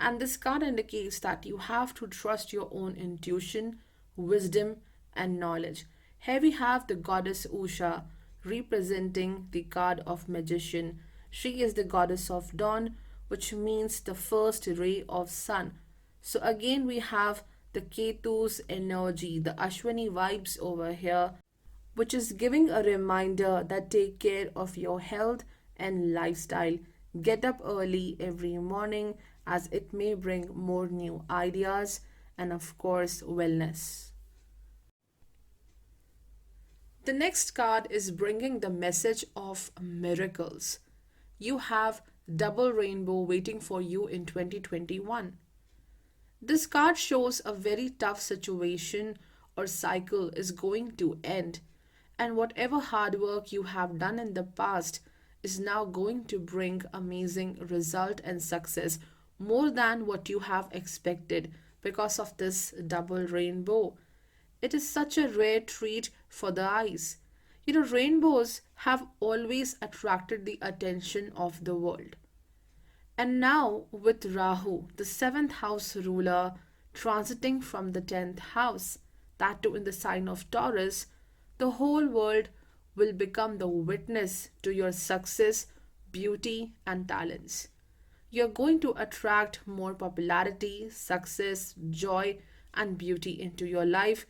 And this card indicates that you have to trust your own intuition, wisdom, and knowledge. Here we have the goddess Usha representing the card of magician. She is the goddess of dawn, which means the first ray of sun. So again, we have the Ketu's energy, the Ashwini vibes over here, which is giving a reminder that take care of your health and lifestyle. Get up early every morning as it may bring more new ideas and, of course, wellness. The next card is bringing the message of miracles. You have double rainbow waiting for you in 2021. This card shows a very tough situation or cycle is going to end, and whatever hard work you have done in the past is now going to bring amazing result and success more than what you have expected because of this double rainbow. It is such a rare treat for the eyes. You know, rainbows have always attracted the attention of the world. And now, with Rahu, the 7th house ruler, transiting from the 10th house, that too in the sign of Taurus, the whole world will become the witness to your success, beauty, and talents. You're going to attract more popularity, success, joy, and beauty into your life.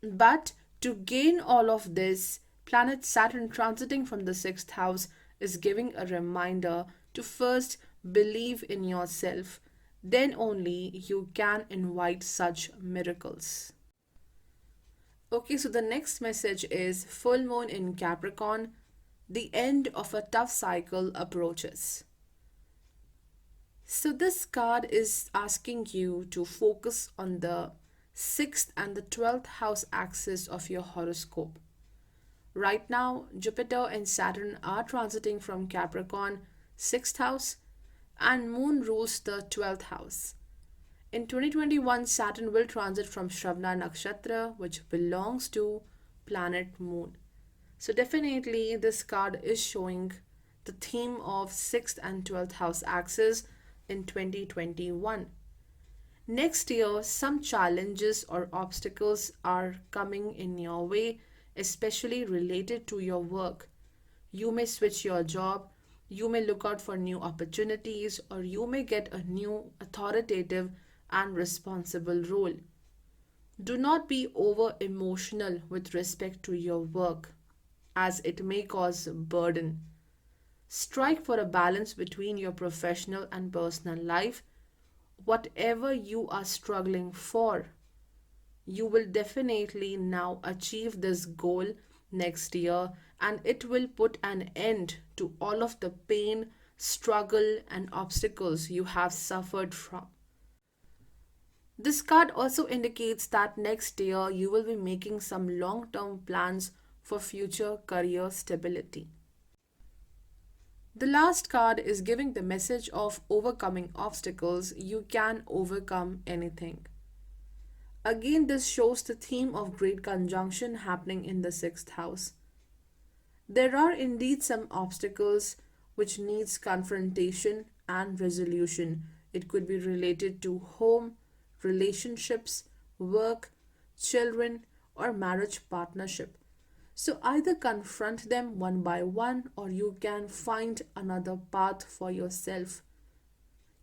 But to gain all of this, planet Saturn transiting from the 6th house is giving a reminder to first believe in yourself. Then only you can invite such miracles. Okay, so the next message is full moon in Capricorn. The end of a tough cycle approaches. So, this card is asking you to focus on the 6th and the 12th house axis of your horoscope. Right now, Jupiter and Saturn are transiting from Capricorn, 6th house, and Moon rules the 12th house. In 2021, Saturn will transit from Shravana Nakshatra, which belongs to planet Moon. So, definitely, this card is showing the theme of 6th and 12th house axis in 2021. Next year, some challenges or obstacles are coming in your way, especially related to your work. You may switch your job, you may look out for new opportunities, or you may get a new authoritative and responsible role. Do not be over emotional with respect to your work, as it may cause burden. Strike for a balance between your professional and personal life. Whatever you are struggling for, you will definitely now achieve this goal next year, and it will put an end to all of the pain, struggle, and obstacles you have suffered from. This card also indicates that next year you will be making some long term plans for future career stability. The last card is giving the message of overcoming obstacles. You can overcome anything. Again, this shows the theme of great conjunction happening in the sixth house. There are indeed some obstacles which needs confrontation and resolution. It could be related to home, relationships, work, children, or marriage partnership. So either confront them one by one or you can find another path for yourself.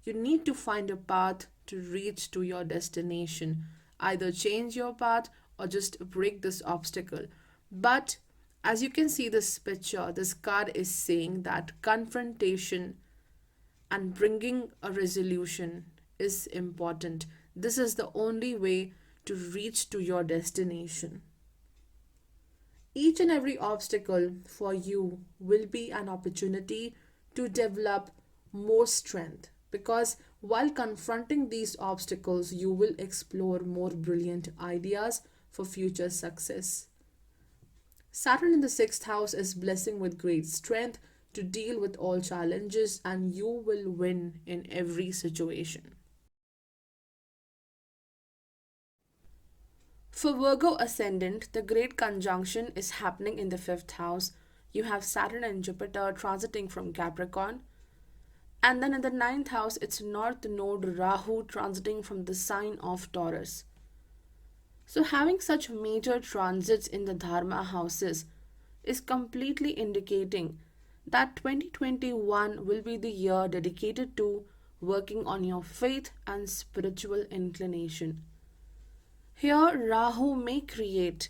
You need to find a path to reach to your destination. Either change your path or just break this obstacle. But as you can see this picture, this card is saying that confrontation and bringing a resolution is important. This is the only way to reach to your destination. Each and every obstacle for you will be an opportunity to develop more strength, because while confronting these obstacles, you will explore more brilliant ideas for future success. Saturn in the sixth house is blessing with great strength to deal with all challenges, and you will win in every situation. For Virgo ascendant, the great conjunction is happening in the fifth house. You have Saturn and Jupiter transiting from Capricorn. And then in the ninth house, it's North Node Rahu transiting from the sign of Taurus. So, having such major transits in the Dharma houses is completely indicating that 2021 will be the year dedicated to working on your faith and spiritual inclination. Here, Rahu may create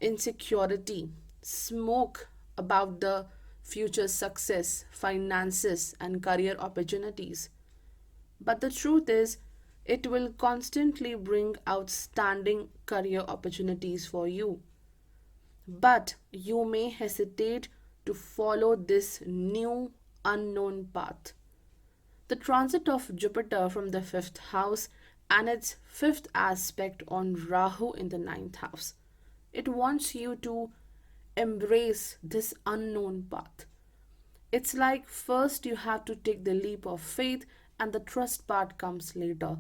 insecurity, smoke about the future success, finances, and career opportunities. But the truth is, it will constantly bring outstanding career opportunities for you. But you may hesitate to follow this new unknown path. The transit of Jupiter from the fifth house and its fifth aspect on Rahu in the ninth house. It wants you to embrace this unknown path. It's like first you have to take the leap of faith and the trust part comes later.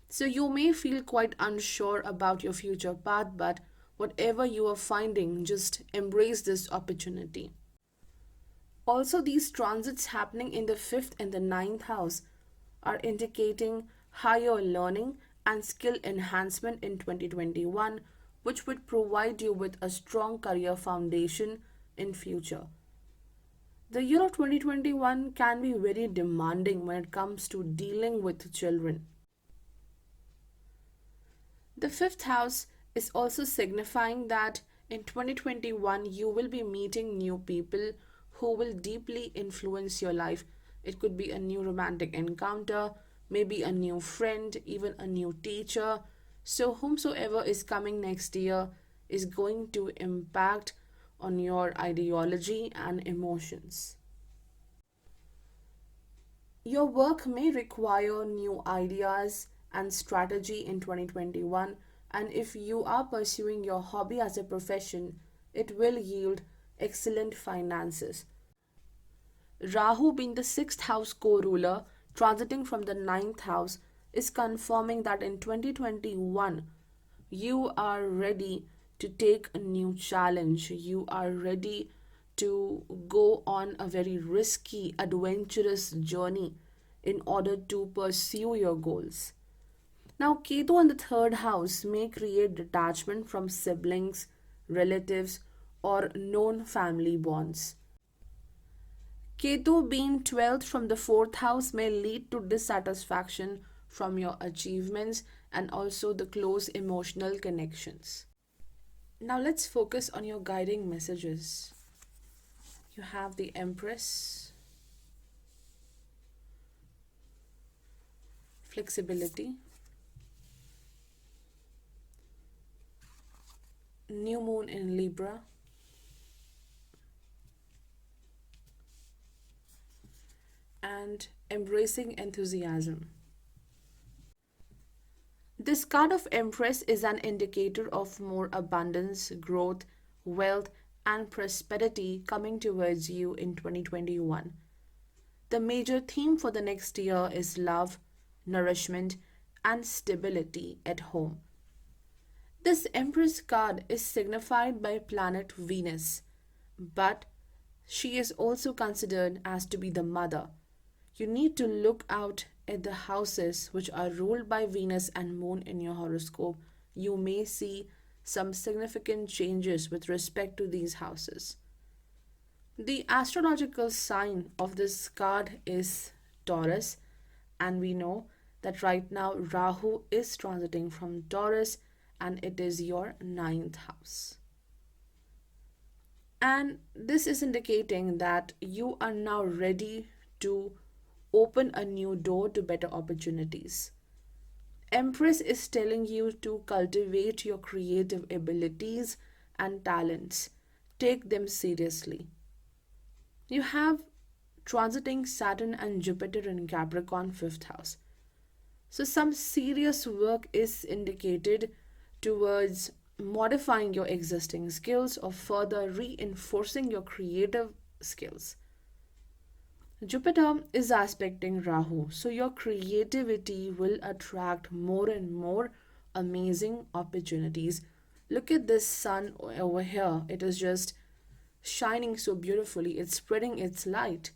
So you may feel quite unsure about your future path, but whatever you are finding, just embrace this opportunity. Also, these transits happening in the fifth and the ninth house are indicating higher learning and skill enhancement in 2021, which would provide you with a strong career foundation in future. The year of 2021 can be very demanding when it comes to dealing with children. The fifth house is also signifying that in 2021 you will be meeting new people who will deeply influence your life. It could be a new romantic encounter, maybe a new friend, even a new teacher. So, whomsoever is coming next year is going to impact on your ideology and emotions. Your work may require new ideas and strategy in 2021, and if you are pursuing your hobby as a profession, it will yield excellent finances. Rahu, being the sixth house co ruler, transiting from the ninth house, is confirming that in 2021 you are ready to take a new challenge. You are ready to go on a very risky, adventurous journey in order to pursue your goals. Now, Ketu in the third house may create detachment from siblings, relatives, or known family bonds. Ketu being 12th from the fourth house may lead to dissatisfaction from your achievements and also the close emotional connections. Now, let's focus on your guiding messages. You have the Empress, flexibility, new moon in Libra, and embracing enthusiasm. This card of Empress is an indicator of more abundance, growth, wealth, and prosperity coming towards you in 2021. The major theme for the next year is love, nourishment, and stability at home. This Empress card is signified by planet Venus, but she is also considered as to be the mother. You need to look out at the houses which are ruled by Venus and Moon in your horoscope. You may see some significant changes with respect to these houses. The astrological sign of this card is Taurus, and we know that right now Rahu is transiting from Taurus and it is your ninth house. And this is indicating that you are now ready to open a new door to better opportunities. Empress is telling you to cultivate your creative abilities and talents. Take them seriously. You have transiting Saturn and Jupiter in Capricorn 5th house. So, some serious work is indicated towards modifying your existing skills or further reinforcing your creative skills. Jupiter is aspecting Rahu, so your creativity will attract more and more amazing opportunities. Look at this sun over here, it is just shining so beautifully, it's spreading its light.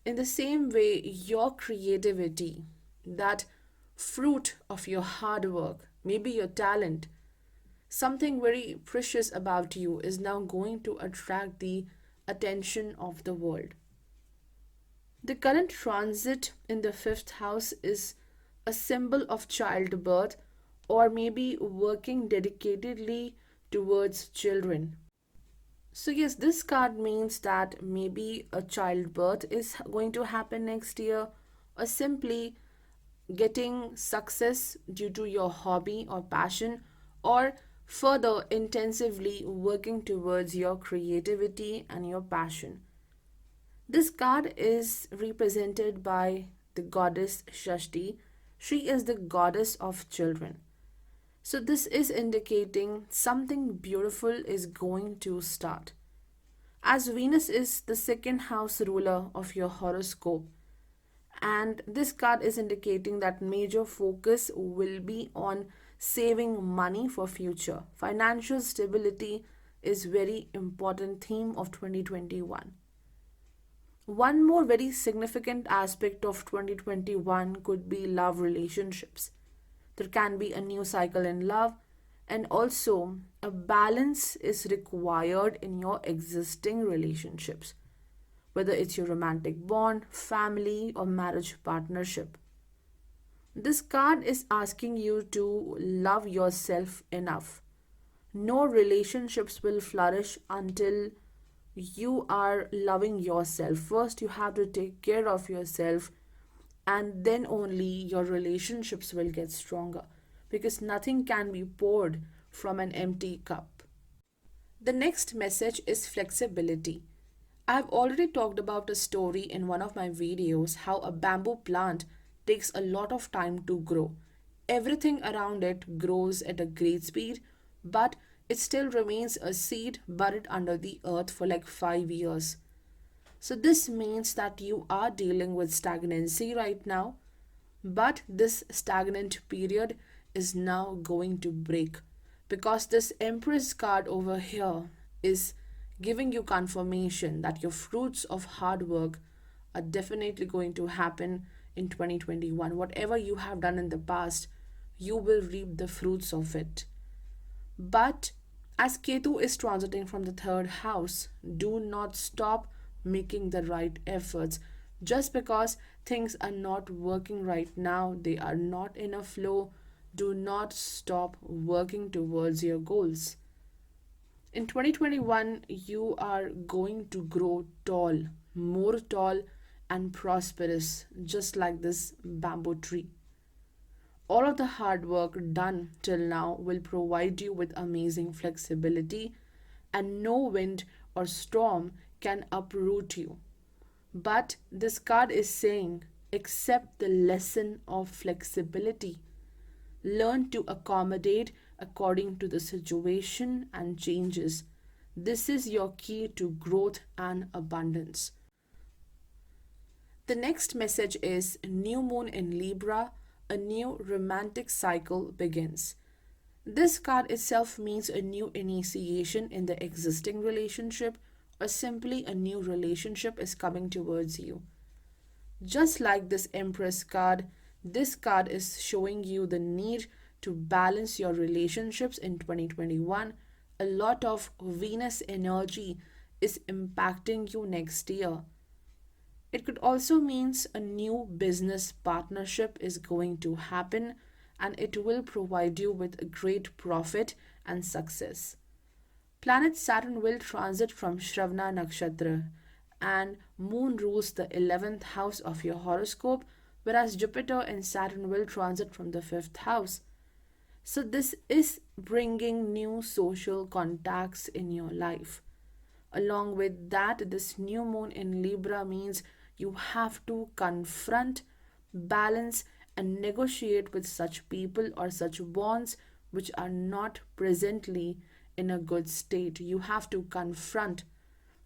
In the same way, your creativity, that fruit of your hard work, maybe your talent, something very precious about you is now going to attract the attention of the world. The current transit in the fifth house is a symbol of childbirth or maybe working dedicatedly towards children. So, yes, this card means that maybe a childbirth is going to happen next year, or simply getting success due to your hobby or passion, or further intensively working towards your creativity and your passion. This card is represented by the goddess Shashti. She is the goddess of children. So, this is indicating something beautiful is going to start. As Venus is the second house ruler of your horoscope, and this card is indicating that major focus will be on saving money for future. Financial stability is very important theme of 2021. One more very significant aspect of 2021 could be love relationships. There can be a new cycle in love, and also a balance is required in your existing relationships, whether it's your romantic bond, family, or marriage partnership. This card is asking you to love yourself enough. No relationships will flourish until you are loving yourself. First, you have to take care of yourself, and then only your relationships will get stronger, because nothing can be poured from an empty cup. The next message is flexibility. I've already talked about a story in one of my videos how a bamboo plant takes a lot of time to grow. Everything around it grows at a great speed, but it still remains a seed buried under the earth for like 5 years. So, this means that you are dealing with stagnancy right now, but this stagnant period is now going to break, because this Empress card over here is giving you confirmation that your fruits of hard work are definitely going to happen in 2021. Whatever you have done in the past, you will reap the fruits of it. But as Ketu is transiting from the third house, do not stop making the right efforts. Just because things are not working right now, they are not in a flow, do not stop working towards your goals. In 2021, you are going to grow tall, more tall, and prosperous, just like this bamboo tree. All of the hard work done till now will provide you with amazing flexibility, and no wind or storm can uproot you. But this card is saying accept the lesson of flexibility. Learn to accommodate according to the situation and changes. This is your key to growth and abundance. The next message is new moon in Libra, a new romantic cycle begins. This card itself means a new initiation in the existing relationship, or simply a new relationship is coming towards you. Just like this Empress card, this card is showing you the need to balance your relationships in 2021. A lot of Venus energy is impacting you next year. It could also means a new business partnership is going to happen, and it will provide you with a great profit and success. Planet Saturn will transit from Shravana nakshatra, and Moon rules the 11th house of your horoscope, whereas Jupiter and Saturn will transit from the 5th house. So, this is bringing new social contacts in your life. Along with that, this new moon in Libra means you have to confront, balance, and negotiate with such people or such bonds which are not presently in a good state. You have to confront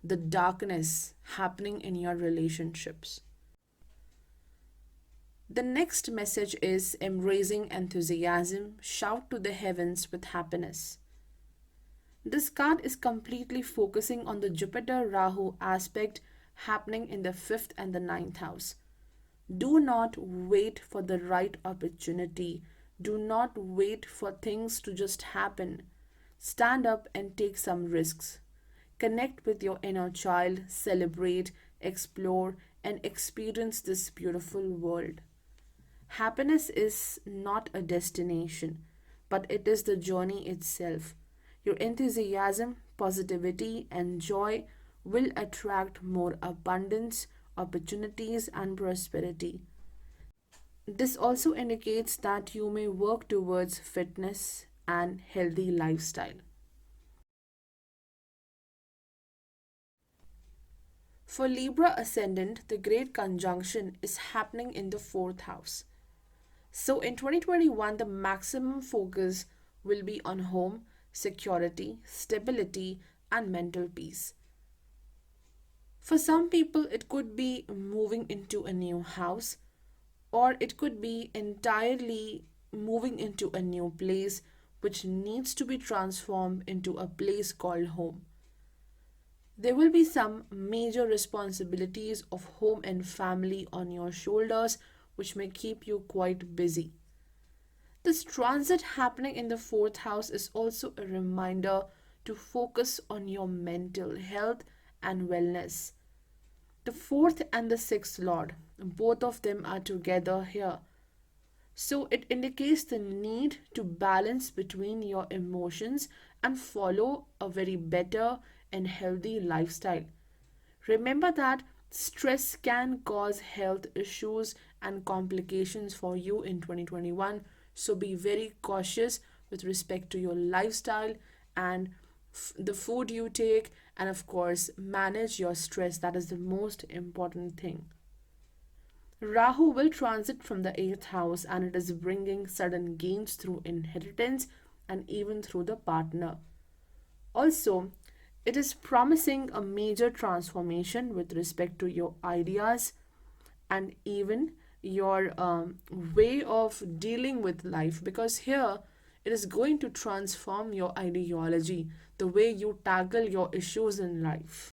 the darkness happening in your relationships. The next message is embracing enthusiasm, shout to the heavens with happiness. This card is completely focusing on the Jupiter Rahu aspect happening in the 5th and the ninth house. Do not wait for the right opportunity. Do not wait for things to just happen. Stand up and take some risks. Connect with your inner child, celebrate, explore, and experience this beautiful world. Happiness is not a destination, but it is the journey itself. Your enthusiasm, positivity, and joy will attract more abundance, opportunities, and prosperity. This also indicates that you may work towards fitness and healthy lifestyle. For Libra ascendant, the great conjunction is happening in the 4th house. So in 2021, the maximum focus will be on home, security, stability, and mental peace. For some people, it could be moving into a new house, or it could be entirely moving into a new place which needs to be transformed into a place called home. There will be some major responsibilities of home and family on your shoulders, which may keep you quite busy. This transit happening in the 4th house is also a reminder to focus on your mental health and wellness. The 4th and the 6th Lord, both of them are together here. So it indicates the need to balance between your emotions and follow a very better and healthy lifestyle. Remember that stress can cause health issues and complications for you in 2021. So be very cautious with respect to your lifestyle and the food you take, and of course, manage your stress. That is the most important thing. Rahu will transit from the 8th house, and it is bringing sudden gains through inheritance and even through the partner. Also, it is promising a major transformation with respect to your ideas and even your way of dealing with life, because here it is going to transform your ideology, the way you tackle your issues in life.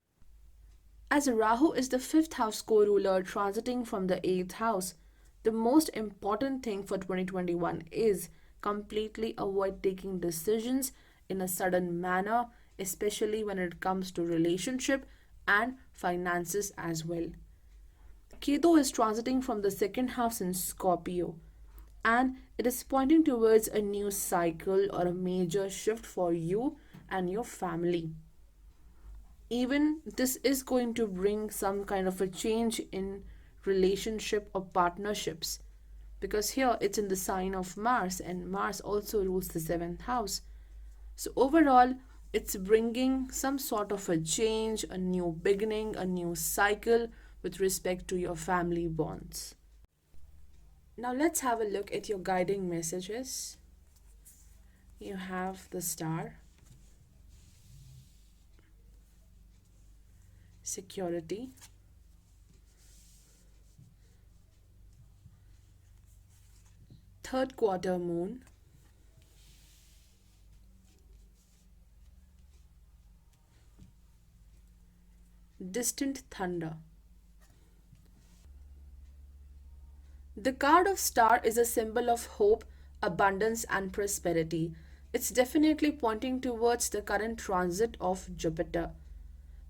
As Rahu is the 5th house co ruler transiting from the 8th house, the most important thing for 2021 is completely avoid taking decisions in a sudden manner, especially when it comes to relationship and finances as well. Ketu is transiting from the 2nd house in Scorpio, and it is pointing towards a new cycle or a major shift for you and your family. Even this is going to bring some kind of a change in relationship or partnerships, because here it's in the sign of Mars, and Mars also rules the 7th house. So overall, it's bringing some sort of a change, a new beginning, a new cycle with respect to your family bonds. Now let's have a look at your guiding messages. You have the star, security, third quarter moon, distant thunder. The card of star is a symbol of hope, abundance, and prosperity. It's definitely pointing towards the current transit of Jupiter.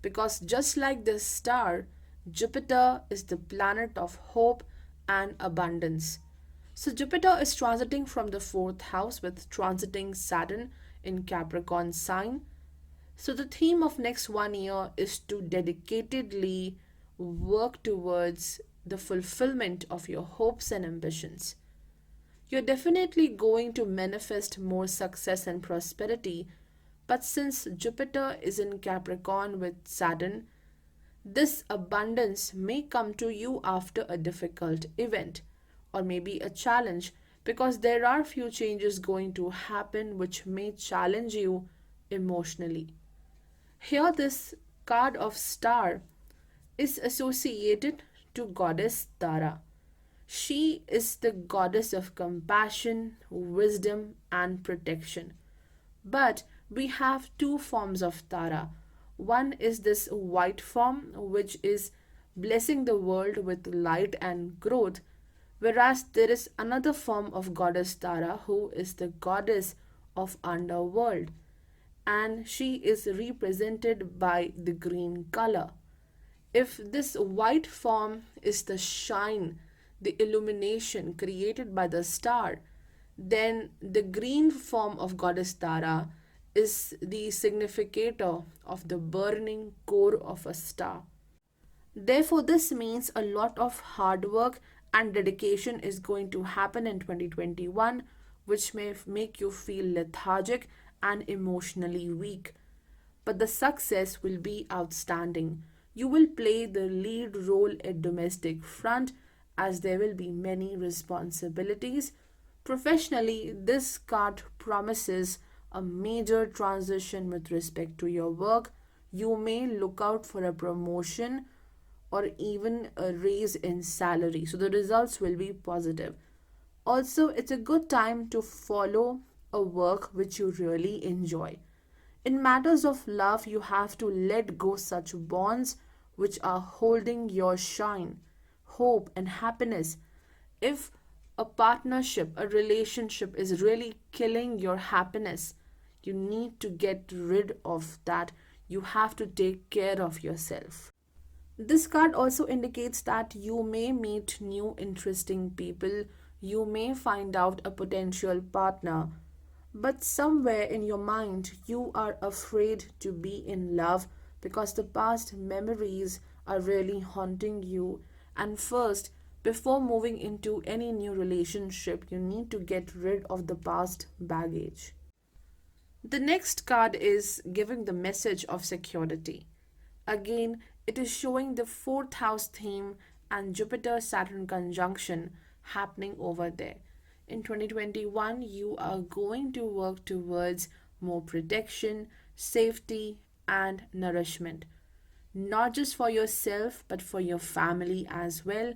Because just like this star, Jupiter is the planet of hope and abundance. So Jupiter is transiting from the fourth house with transiting Saturn in Capricorn sign. So the theme of next 1 year is to dedicatedly work towards the fulfillment of your hopes and ambitions. You're definitely going to manifest more success and prosperity, but since Jupiter is in Capricorn with Saturn, this abundance may come to you after a difficult event or maybe a challenge because there are few changes going to happen which may challenge you emotionally. Here, this card of star is associated to goddess Tara. She is the goddess of compassion, wisdom, and protection. But we have two forms of Tara. One is this white form, which is blessing the world with light and growth, whereas there is another form of goddess Tara, who is the goddess of underworld, and she is represented by the green color. If this white form is the shine, the illumination created by the star, then the green form of goddess Tara is the significator of the burning core of a star. Therefore, this means a lot of hard work and dedication is going to happen in 2021, which may make you feel lethargic and emotionally weak. But the success will be outstanding. You will play the lead role at domestic front as there will be many responsibilities. Professionally, this card promises a major transition with respect to your work. You may look out for a promotion or even a raise in salary. So the results will be positive. Also, it's a good time to follow a work which you really enjoy. In matters of love, you have to let go such bonds which are holding your shine, hope, and happiness. If a partnership, a relationship is really killing your happiness, you need to get rid of that. You have to take care of yourself. This card also indicates that you may meet new interesting people, you may find out a potential partner, but somewhere in your mind you are afraid to be in love because the past memories are really haunting you. And first, before moving into any new relationship, you need to get rid of the past baggage. The next card is giving the message of security. Again, it is showing the fourth house theme and Jupiter Saturn conjunction happening over there. In 2021, you are going to work towards more protection, safety, and nourishment. Not just for yourself, but for your family as well.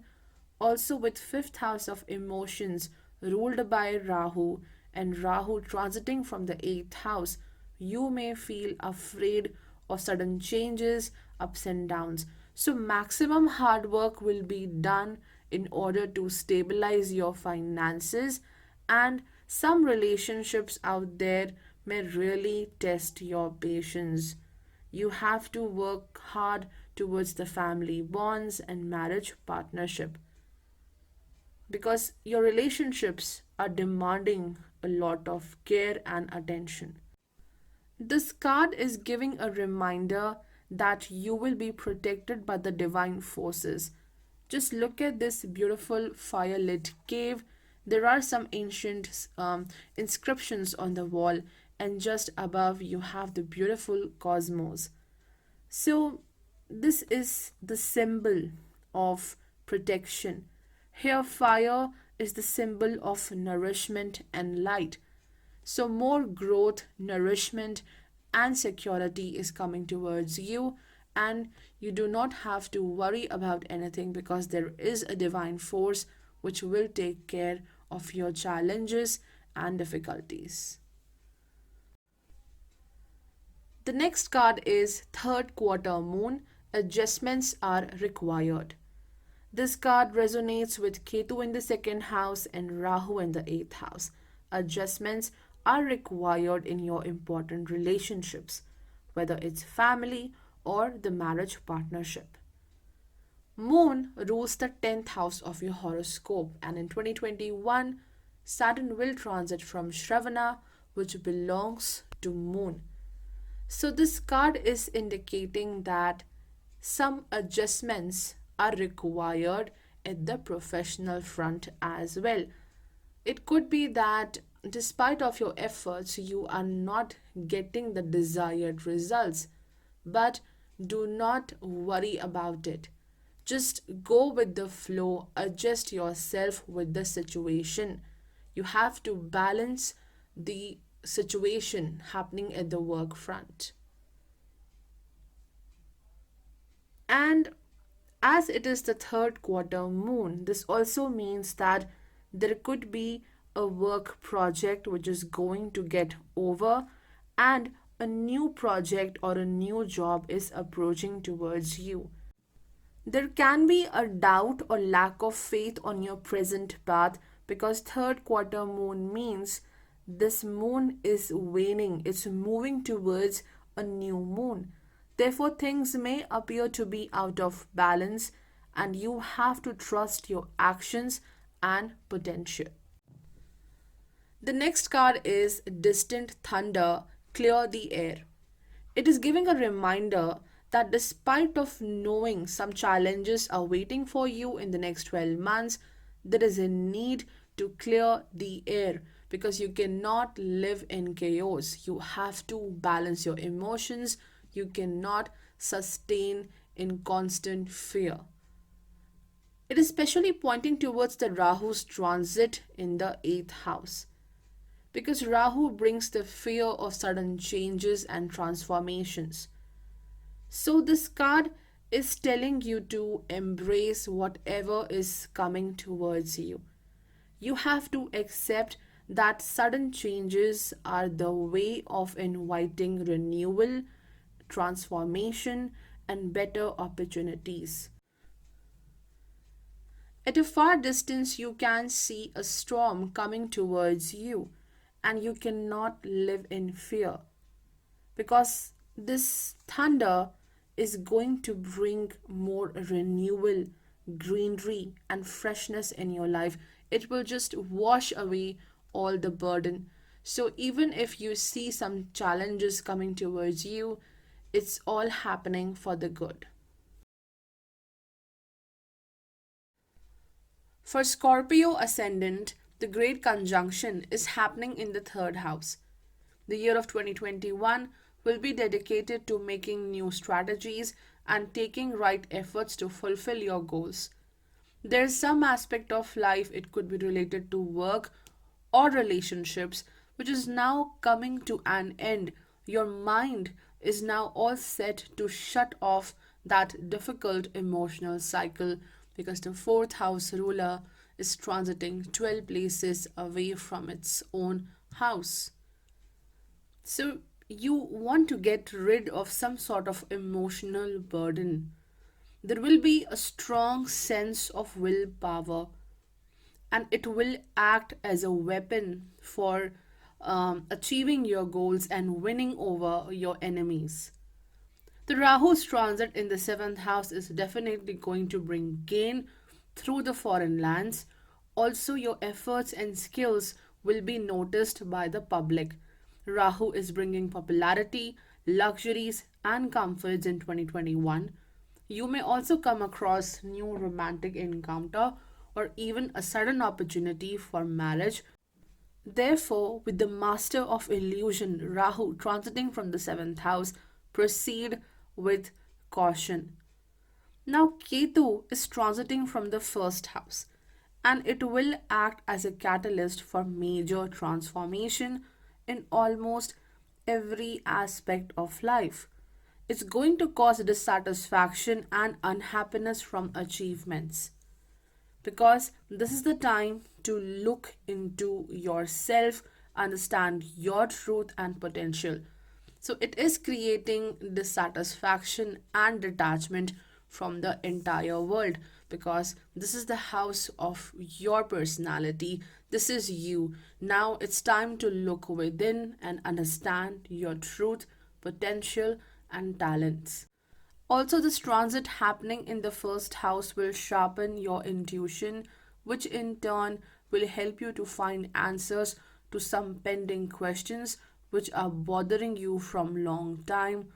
Also, with fifth house of emotions ruled by Rahu and Rahu transiting from the eighth house, you may feel afraid of sudden changes, ups and downs. So, maximum hard work will be done in order to stabilize your finances, and some relationships out there may really test your patience. You have to work hard towards the family bonds and marriage partnership because your relationships are demanding a lot of care and attention. This card is giving a reminder that you will be protected by the divine forces. Just look at this beautiful fire-lit cave. There are some ancient inscriptions on the wall, and just above you have the beautiful cosmos. So, this is the symbol of protection. Here, fire is the symbol of nourishment and light. So, more growth, nourishment, and security is coming towards you, and you do not have to worry about anything because there is a divine force which will take care of your challenges and difficulties. The next card is third quarter moon, adjustments are required. This card resonates with Ketu in the second house and Rahu in the eighth house. Adjustments are required in your important relationships, whether it's family or the marriage partnership. Moon rules the 10th house of your horoscope, and in 2021, Saturn will transit from Shravana, which belongs to Moon. So, this card is indicating that some adjustments are required at the professional front as well. It could be that despite of your efforts you are not getting the desired results, but do not worry about it. Just go with the flow, adjust yourself with the situation. You have to balance the situation happening at the work front. And as it is the third quarter moon, this also means that there could be a work project which is going to get over, and a new project or a new job is approaching towards you. There can be a doubt or lack of faith on your present path, because third quarter moon means this moon is waning, it's moving towards a new moon. Therefore, things may appear to be out of balance, and you have to trust your actions and potential. The next card is Distant Thunder, Clear the Air. It is giving a reminder that despite of knowing some challenges are waiting for you in the next 12 months, there is a need to clear the air, because you cannot live in chaos. You have to balance your emotions. You cannot sustain in constant fear. It is especially pointing towards the Rahu's transit in the 8th house, because Rahu brings the fear of sudden changes and transformations. So, this card is telling you to embrace whatever is coming towards you. You have to accept that sudden changes are the way of inviting renewal, transformation, and better opportunities. At a far distance, you can see a storm coming towards you, and you cannot live in fear, because this thunder is going to bring more renewal, greenery, and freshness in your life. It will just wash away all the burden. So, even if you see some challenges coming towards you, it's all happening for the good. For Scorpio ascendant, the great conjunction is happening in the third house. The year of 2021 will be dedicated to making new strategies and taking right efforts to fulfill your goals. There's some aspect of life, it could be related to work or relationships, which is now coming to an end. Your mind is now all set to shut off that difficult emotional cycle, because the fourth house ruler is transiting 12 places away from its own house. So, you want to get rid of some sort of emotional burden. There will be a strong sense of willpower, and it will act as a weapon for achieving your goals and winning over your enemies. The Rahu's transit in the seventh house is definitely going to bring gain through the foreign lands. Also, your efforts and skills will be noticed by the public. Rahu is bringing popularity, luxuries, and comforts in 2021. You may also come across new romantic encounter or even a sudden opportunity for marriage. Therefore, with the master of illusion Rahu transiting from the seventh house, proceed with caution. Now, Ketu is transiting from the first house, and it will act as a catalyst for major transformation in almost every aspect of life. It's going to cause dissatisfaction and unhappiness from achievements, because this is the time to look into yourself, understand your truth and potential. So it is creating dissatisfaction and detachment from the entire world, because this is the house of your personality. This is you. Now it's time to look within and understand your truth, potential, and talents. Also, this transit happening in the first house will sharpen your intuition, which in turn will help you to find answers to some pending questions which are bothering you from long time.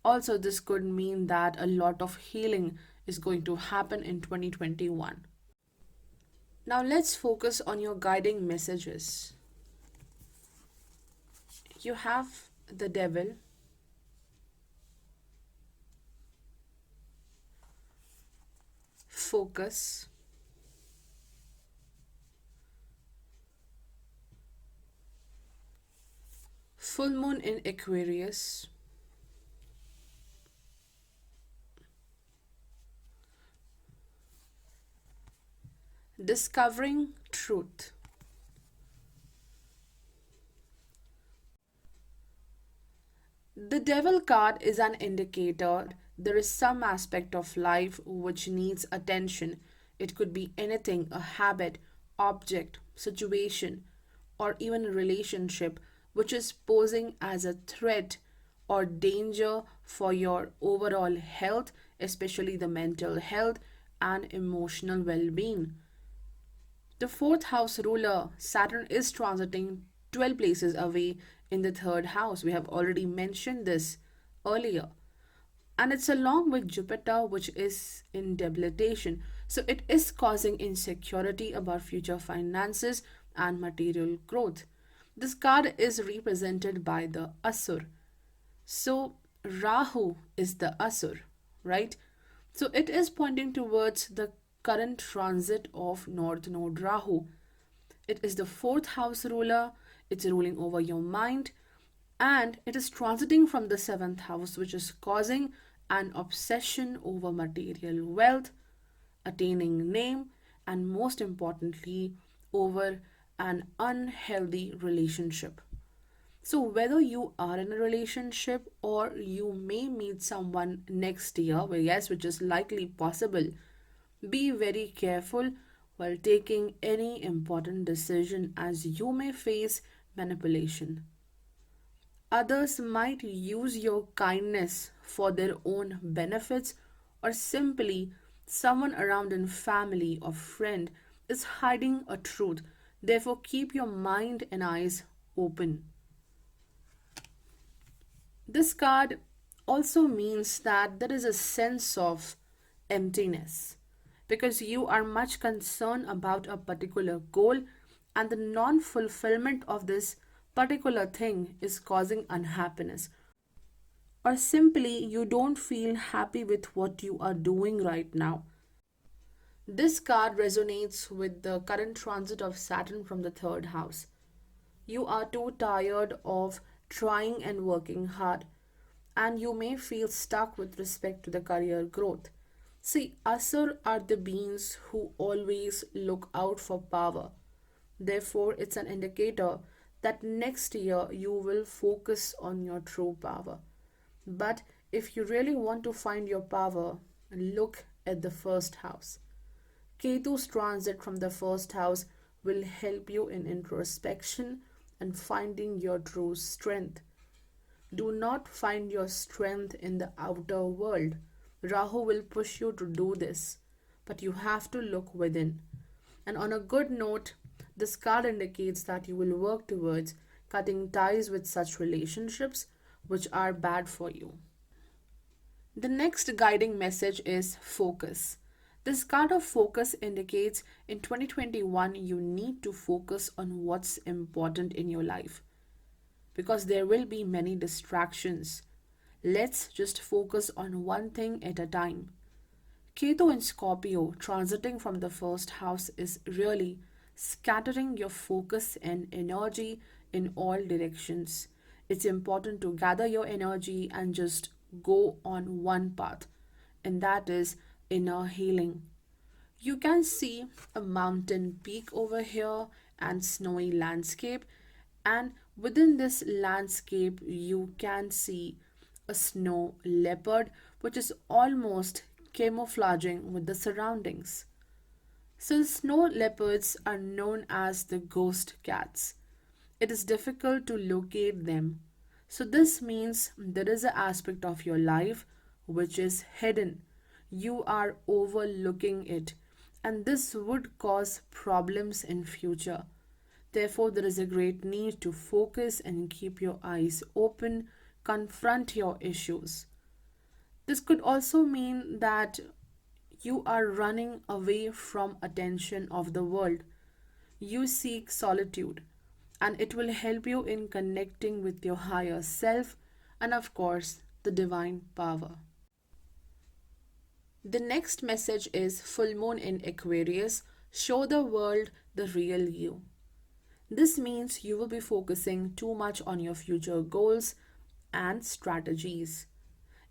Also, this could mean that a lot of healing is going to happen in 2021. Now, let's focus on your guiding messages. You have the devil, focus, full moon in Aquarius, discovering truth. The devil card is an indicator there is some aspect of life which needs attention. It could be anything, a habit, object, situation, or even a relationship which is posing as a threat or danger for your overall health, especially the mental health and emotional well being. The fourth house ruler, Saturn, is transiting 12 places away in the third house. We have already mentioned this earlier. And it's along with Jupiter, which is in debilitation. So it is causing insecurity about future finances and material growth. This card is represented by the Asur. So Rahu is the Asur, right? So it is pointing towards the current transit of North Node Rahu. It is the fourth house ruler, it's ruling over your mind, and it is transiting from the seventh house, which is causing an obsession over material wealth, attaining name, and most importantly, over an unhealthy relationship. So, whether you are in a relationship or you may meet someone next year, well, yes, which is likely possible, be very careful while taking any important decision as you may face manipulation. Others might use your kindness for their own benefits, or simply someone around in family or friend is hiding a truth. Therefore, keep your mind and eyes open. This card also means that there is a sense of emptiness because you are much concerned about a particular goal, and the non fulfillment of this particular thing is causing unhappiness, or simply you don't feel happy with what you are doing right now. This card resonates with the current transit of Saturn from the third house. You are too tired of trying and working hard, and you may feel stuck with respect to the career growth. See, Asur are the beings who always look out for power. Therefore, it's an indicator that next year you will focus on your true power. But if you really want to find your power, look at the first house. Ketu's transit from the first house will help you in introspection and finding your true strength. Do not find your strength in the outer world. Rahu will push you to do this, but you have to look within. And on a good note, this card indicates that you will work towards cutting ties with such relationships which are bad for you. The next guiding message is focus. This card of focus indicates in 2021 you need to focus on what's important in your life because there will be many distractions. Let's just focus on one thing at a time. Ketu in Scorpio transiting from the first house is really scattering your focus and energy in all directions. It's important to gather your energy and just go on one path, and that is inner healing. You can see a mountain peak over here and snowy landscape, And within this landscape, you can see a snow leopard, which is almost camouflaging with the surroundings. So, the snow leopards are known as the ghost cats. It is difficult to locate them. So, this means there is an aspect of your life which is hidden. You are overlooking it, and this would cause problems in future. Therefore, there is a great need to focus and keep your eyes open, confront your issues. This could also mean that you are running away from attention of the world. You seek solitude, and it will help you in connecting with your higher self and, of course, the divine power. The next message is full moon in Aquarius. Show the world the real you. This means you will be focusing too much on your future goals and strategies.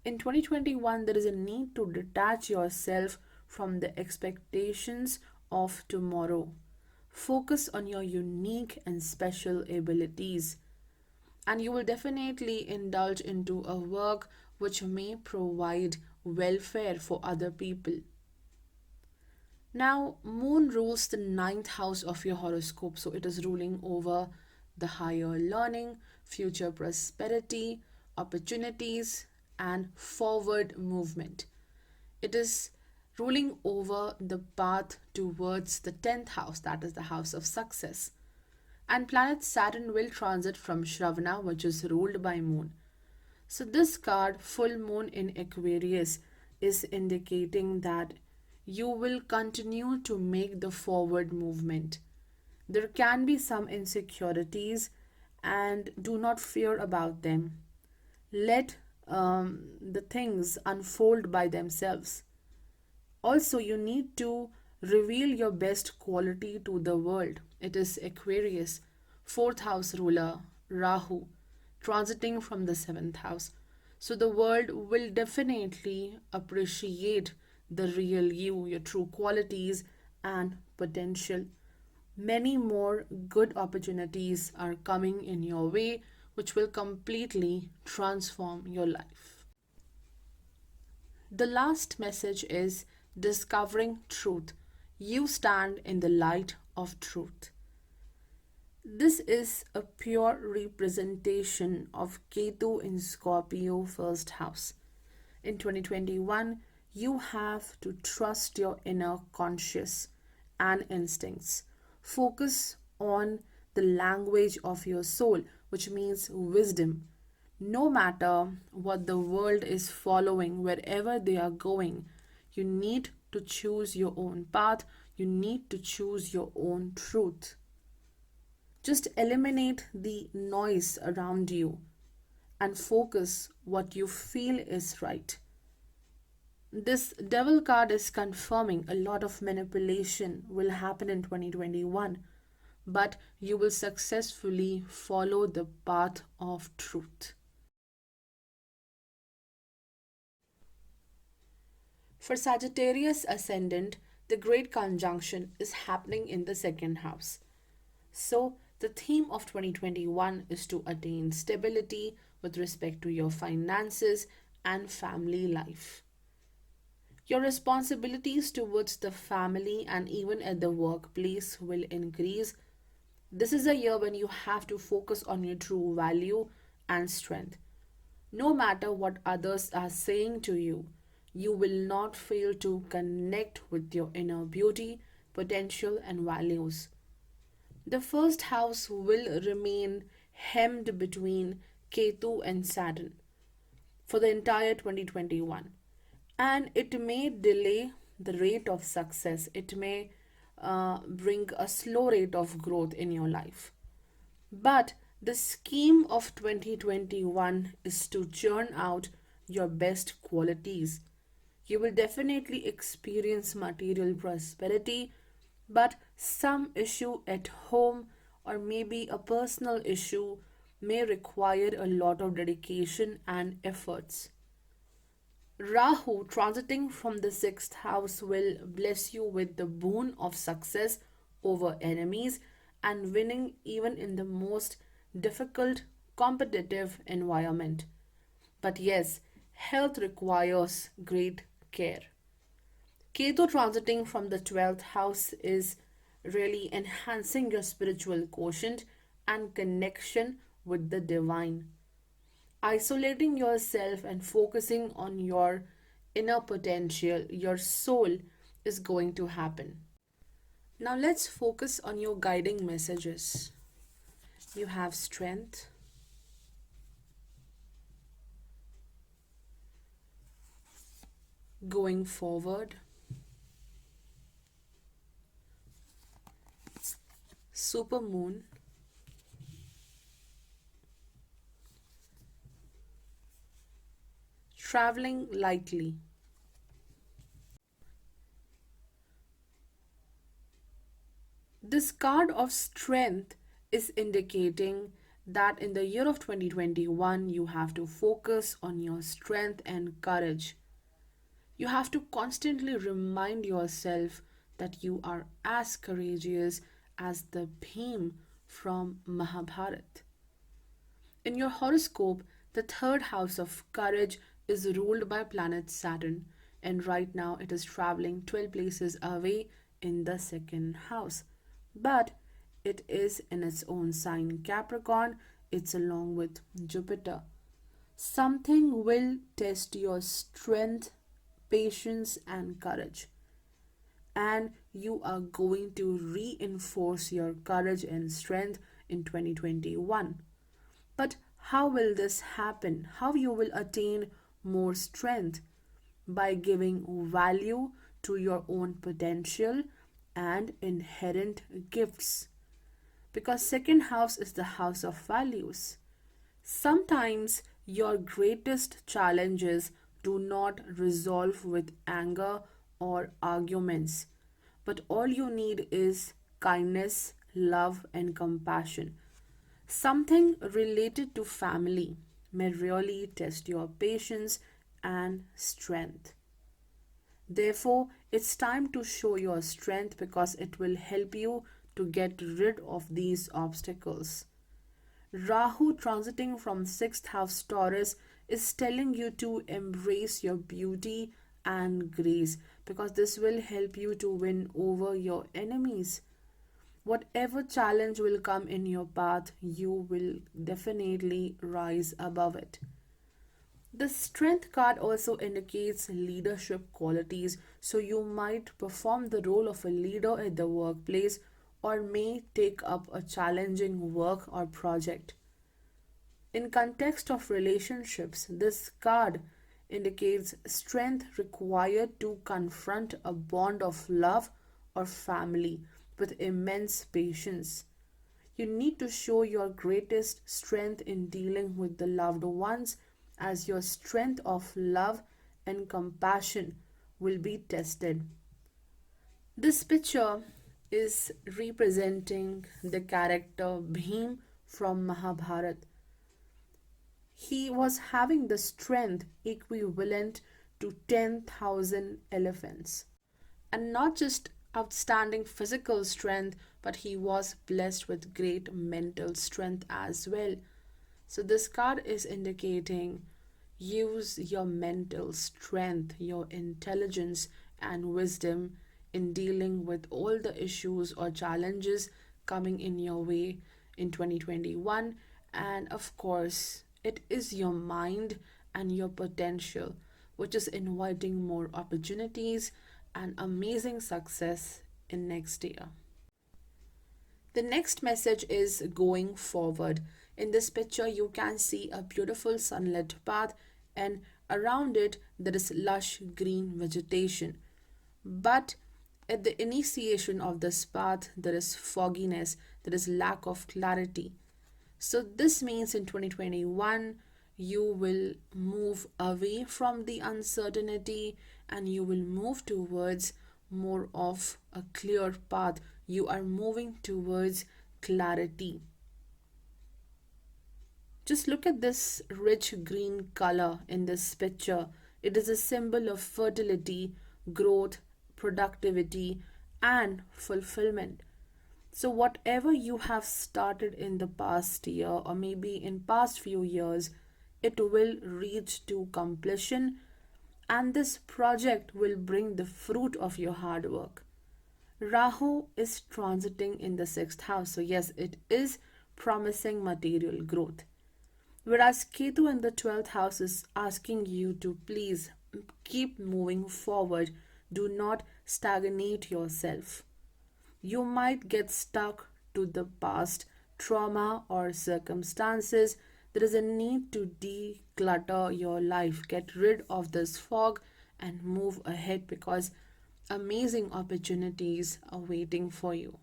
In 2021, there is a need to detach yourself from the expectations of tomorrow. Focus on your unique and special abilities, and you will definitely indulge into a work which may provide welfare for other people. Now, Moon rules the ninth house of your horoscope, so it is ruling over the higher learning, future prosperity, opportunities, and forward movement. It is ruling over the path towards the 10th house, that is the house of success. And planet Saturn will transit from Shravana, which is ruled by Moon. So, this card, full moon in Aquarius, is indicating that you will continue to make the forward movement. There can be some insecurities, and do not fear about them. Let the things unfold by themselves. Also, you need to reveal your best quality to the world. It is Aquarius, fourth house ruler, Rahu, transiting from the seventh house. So, the world will definitely appreciate the real you, your true qualities, and potential. Many more good opportunities are coming in your way, which will completely transform your life. The last message is discovering truth. You stand in the light of truth. This is a pure representation of Ketu in Scorpio first house. In 2021, you have to trust your inner conscious and instincts. Focus on the language of your soul, which means wisdom. No matter what the world is following, wherever they are going, you need to choose your own path, you need to choose your own truth. Just eliminate the noise around you and focus what you feel is right. This devil card is confirming a lot of manipulation will happen in 2021, but you will successfully follow the path of truth. For Sagittarius ascendant, the great conjunction is happening in the second house. So, the theme of 2021 is to attain stability with respect to your finances and family life. Your responsibilities towards the family and even at the workplace will increase. This is a year when you have to focus on your true value and strength. No matter what others are saying to you, you will not fail to connect with your inner beauty, potential, and values. The first house will remain hemmed between Ketu and Saturn for the entire 2021, and it may delay the rate of success. It may bring a slow rate of growth in your life. But the scheme of 2021 is to churn out your best qualities. You will definitely experience material prosperity, but some issue at home or maybe a personal issue may require a lot of dedication and efforts. Rahu transiting from the sixth house will bless you with the boon of success over enemies and winning even in the most difficult, competitive environment. But yes, health requires great care. Ketu transiting from the 12th house is really enhancing your spiritual quotient and connection with the divine. Isolating yourself and focusing on your inner potential, your soul, is going to happen. Now let's focus on your guiding messages. You have strength, going forward, super moon, traveling lightly. This card of strength is indicating that in the year of 2021, you have to focus on your strength and courage. You have to constantly remind yourself that you are as courageous as the Bhim from Mahabharata. In your horoscope, the third house of courage is ruled by planet Saturn, and right now it is traveling 12 places away in the second house. But it is in its own sign Capricorn, it's along with Jupiter. Something will test your strength, patience, and courage. And you are going to reinforce your courage and strength in 2021. But how will this happen? How you will attain more strength? By giving value to your own potential and inherent gifts. Because second house is the house of values. Sometimes your greatest challenges do not resolve with anger or arguments, but all you need is kindness, love, and compassion. Something related to family may really test your patience and strength. Therefore, it's time to show your strength because it will help you to get rid of these obstacles. Rahu transiting from 6th house Taurus is telling you to embrace your beauty and grace because this will help you to win over your enemies. Whatever challenge will come in your path, you will definitely rise above it. The strength card also indicates leadership qualities, so you might perform the role of a leader at the workplace or may take up a challenging work or project. In context of relationships, this card indicates strength required to confront a bond of love or family with immense patience. You need to show your greatest strength in dealing with the loved ones as your strength of love and compassion will be tested. This picture is representing the character Bhim from Mahabharata. He was having the strength equivalent to 10,000 elephants. And not just outstanding physical strength, but he was blessed with great mental strength as well. So, this card is indicating use your mental strength, your intelligence, and wisdom in dealing with all the issues or challenges coming in your way in 2021. And of course, it is your mind and your potential which is inviting more opportunities and amazing success in next year. The next message is going forward. In this picture, you can see a beautiful sunlit path, and around it, there is lush green vegetation. But at the initiation of this path, there is fogginess, there is lack of clarity. So, this means in 2021, you will move away from the uncertainty and you will move towards more of a clear path. You are moving towards clarity. Just look at this rich green color in this picture. It is a symbol of fertility, growth, productivity, and fulfillment. So whatever you have started in the past year or maybe in past few years, it will reach to completion, and this project will bring the fruit of your hard work. Rahu is transiting in the sixth house, so yes, it is promising material growth. Whereas Ketu in the 12th house is asking you to please keep moving forward, do not stagnate yourself. You might get stuck to the past trauma or circumstances. There is a need to declutter your life, get rid of this fog, and move ahead because amazing opportunities are waiting for you.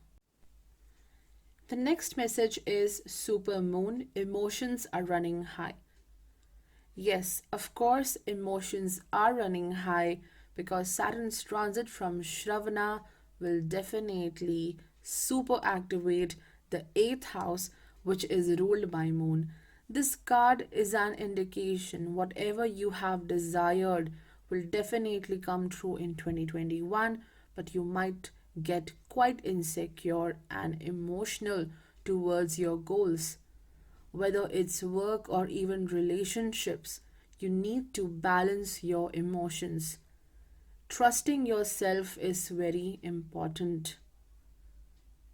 The next message is super moon, emotions are running high. Yes, of course, emotions are running high because Saturn's transit from Shravana will definitely super activate the 8th house, which is ruled by Moon. This card is an indication whatever you have desired will definitely come true in 2021, but you might get quite insecure and emotional towards your goals, whether it's work or even relationships. You need to balance your emotions. Trusting yourself is very important.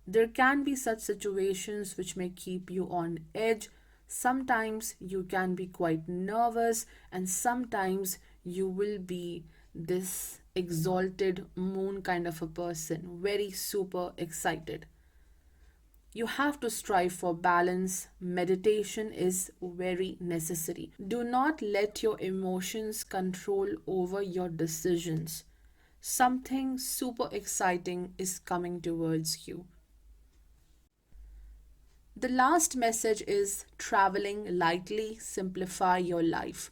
There can be such situations which may keep you on edge. Sometimes you can be quite nervous, and sometimes you will be this exalted moon kind of a person, very super excited. You have to strive for balance. Meditation is very necessary. Do not let your emotions control over your decisions. Something super exciting is coming towards you. The last message is traveling lightly, simplify your life.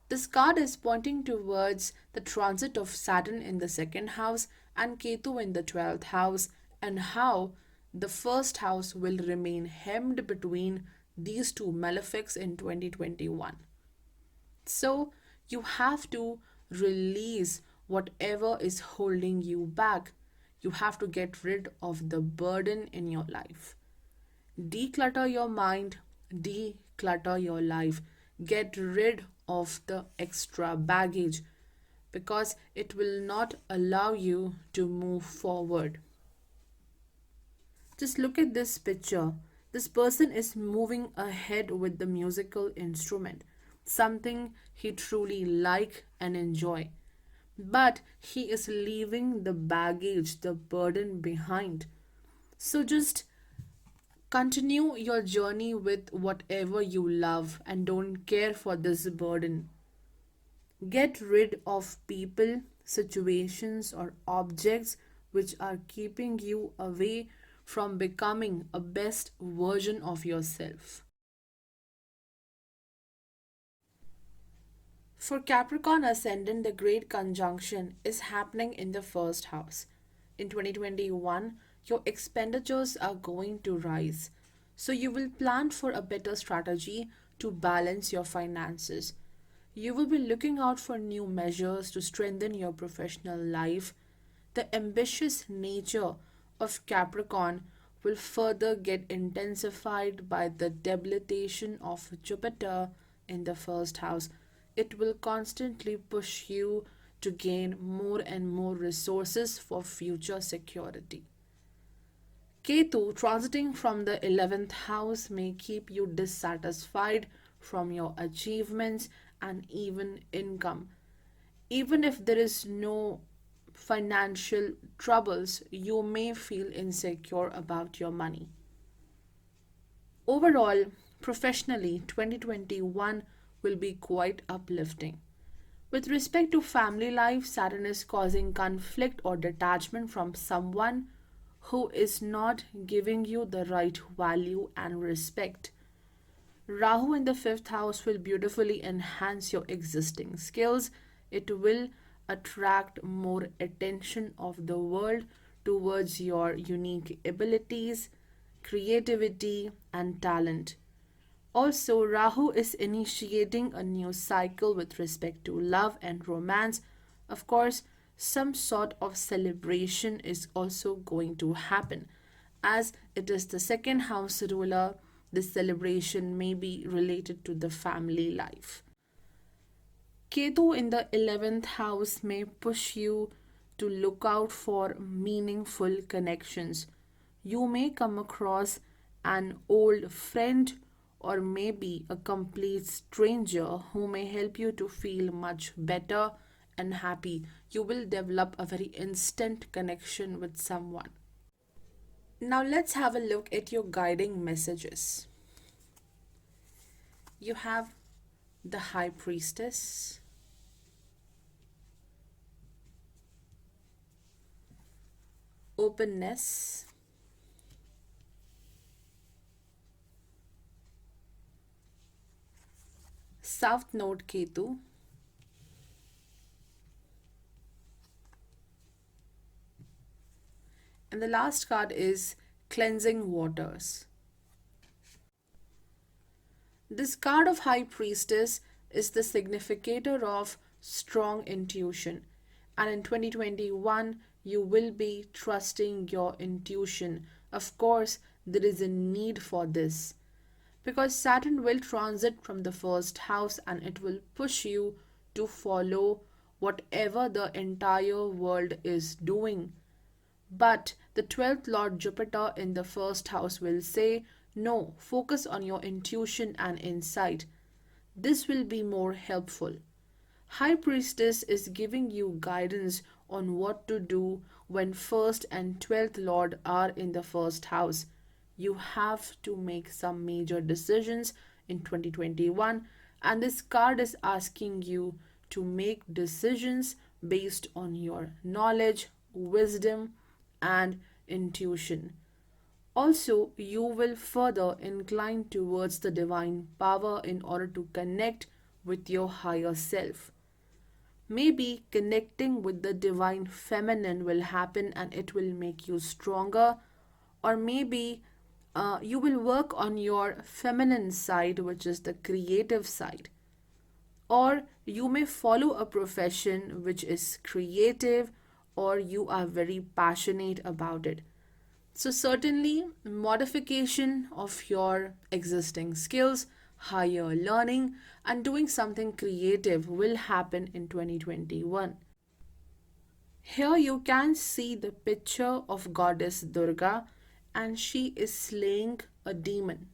This card is pointing towards the transit of Saturn in the second house and Ketu in the 12th house, and how the first house will remain hemmed between these two malefics in 2021. So you have to release whatever is holding you back. You have to get rid of the burden in your life. Declutter your mind, declutter your life. Get rid of the extra baggage because it will not allow you to move forward. Just look at this picture. This person is moving ahead with the musical instrument, something he truly like and enjoy. But he is leaving the baggage, the burden behind. So just continue your journey with whatever you love and don't care for this burden. Get rid of people, situations, or objects which are keeping you away from becoming a best version of yourself. For Capricorn Ascendant, the great conjunction is happening in the first house. In 2021, your expenditures are going to rise. So you will plan for a better strategy to balance your finances. You will be looking out for new measures to strengthen your professional life. The ambitious nature of Capricorn will further get intensified by the debilitation of Jupiter in the first house. It will constantly push you to gain more and more resources for future security. Ketu transiting from the 11th house may keep you dissatisfied from your achievements and even income. Even if there is no financial troubles, you may feel insecure about your money. Overall, professionally, 2021 will be quite uplifting. With respect to family life, Saturn is causing conflict or detachment from someone who is not giving you the right value and respect. Rahu in the fifth house will beautifully enhance your existing skills. It will attract more attention of the world towards your unique abilities, creativity, and talent. Also, Rahu is initiating a new cycle with respect to love and romance. Of course, some sort of celebration is also going to happen. As it is the second house ruler, this celebration may be related to the family life. Ketu in the 11th house may push you to look out for meaningful connections. You may come across an old friend or maybe a complete stranger who may help you to feel much better and happy. You will develop a very instant connection with someone. Now, let's have a look at your guiding messages. You have the High Priestess, openness, South Node Ketu, and the last card is Cleansing Waters. This card of High Priestess is the significator of strong intuition, and in 2021 you will be trusting your intuition. Of course, there is a need for this because Saturn will transit from the first house and it will push you to follow whatever the entire world is doing. But the 12th Lord Jupiter in the first house will say, no, focus on your intuition and insight. This will be more helpful. High Priestess is giving you guidance on what to do when 1st and 12th Lord are in the first house. You have to make some major decisions in 2021, and this card is asking you to make decisions based on your knowledge, wisdom, and intuition. Also, you will further incline towards the divine power in order to connect with your higher self. Maybe connecting with the divine feminine will happen and it will make you stronger, or maybe you will work on your feminine side, which is the creative side. Or you may follow a profession which is creative, or you are very passionate about it. So, certainly, modification of your existing skills, higher learning, and doing something creative will happen in 2021. Here you can see the picture of Goddess Durga, and she is slaying a demon.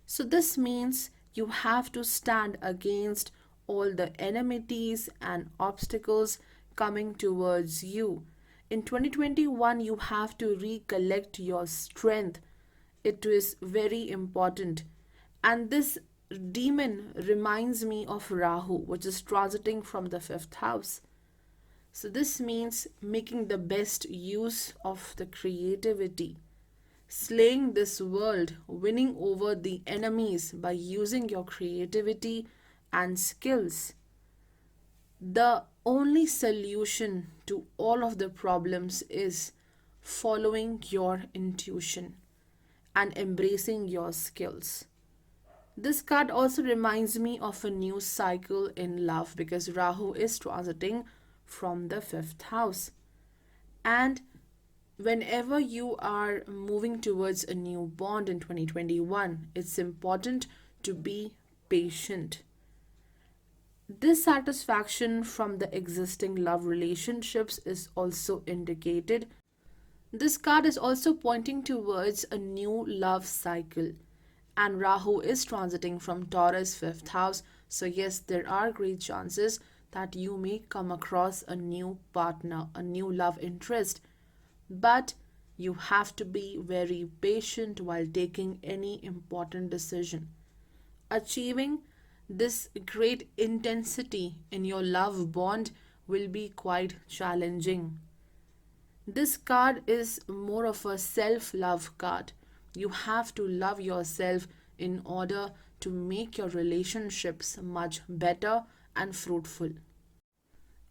So, this means you have to stand against all the enmities and obstacles coming towards you. In 2021, you have to recollect your strength. It is very important. And this demon reminds me of Rahu, which is transiting from the fifth house. So, this means making the best use of the creativity, slaying this world, winning over the enemies by using your creativity and skills. The only solution to all of the problems is following your intuition and embracing your skills. This card also reminds me of a new cycle in love because Rahu is transiting from the fifth house. And whenever you are moving towards a new bond in 2021, it's important to be patient. Dissatisfaction from the existing love relationships is also indicated. This card is also pointing towards a new love cycle. And Rahu is transiting from Taurus 5th house. So, yes, there are great chances that you may come across a new partner, a new love interest. But you have to be very patient while taking any important decision. Achieving this great intensity in your love bond will be quite challenging. This card is more of a self love card. You have to love yourself in order to make your relationships much better and fruitful.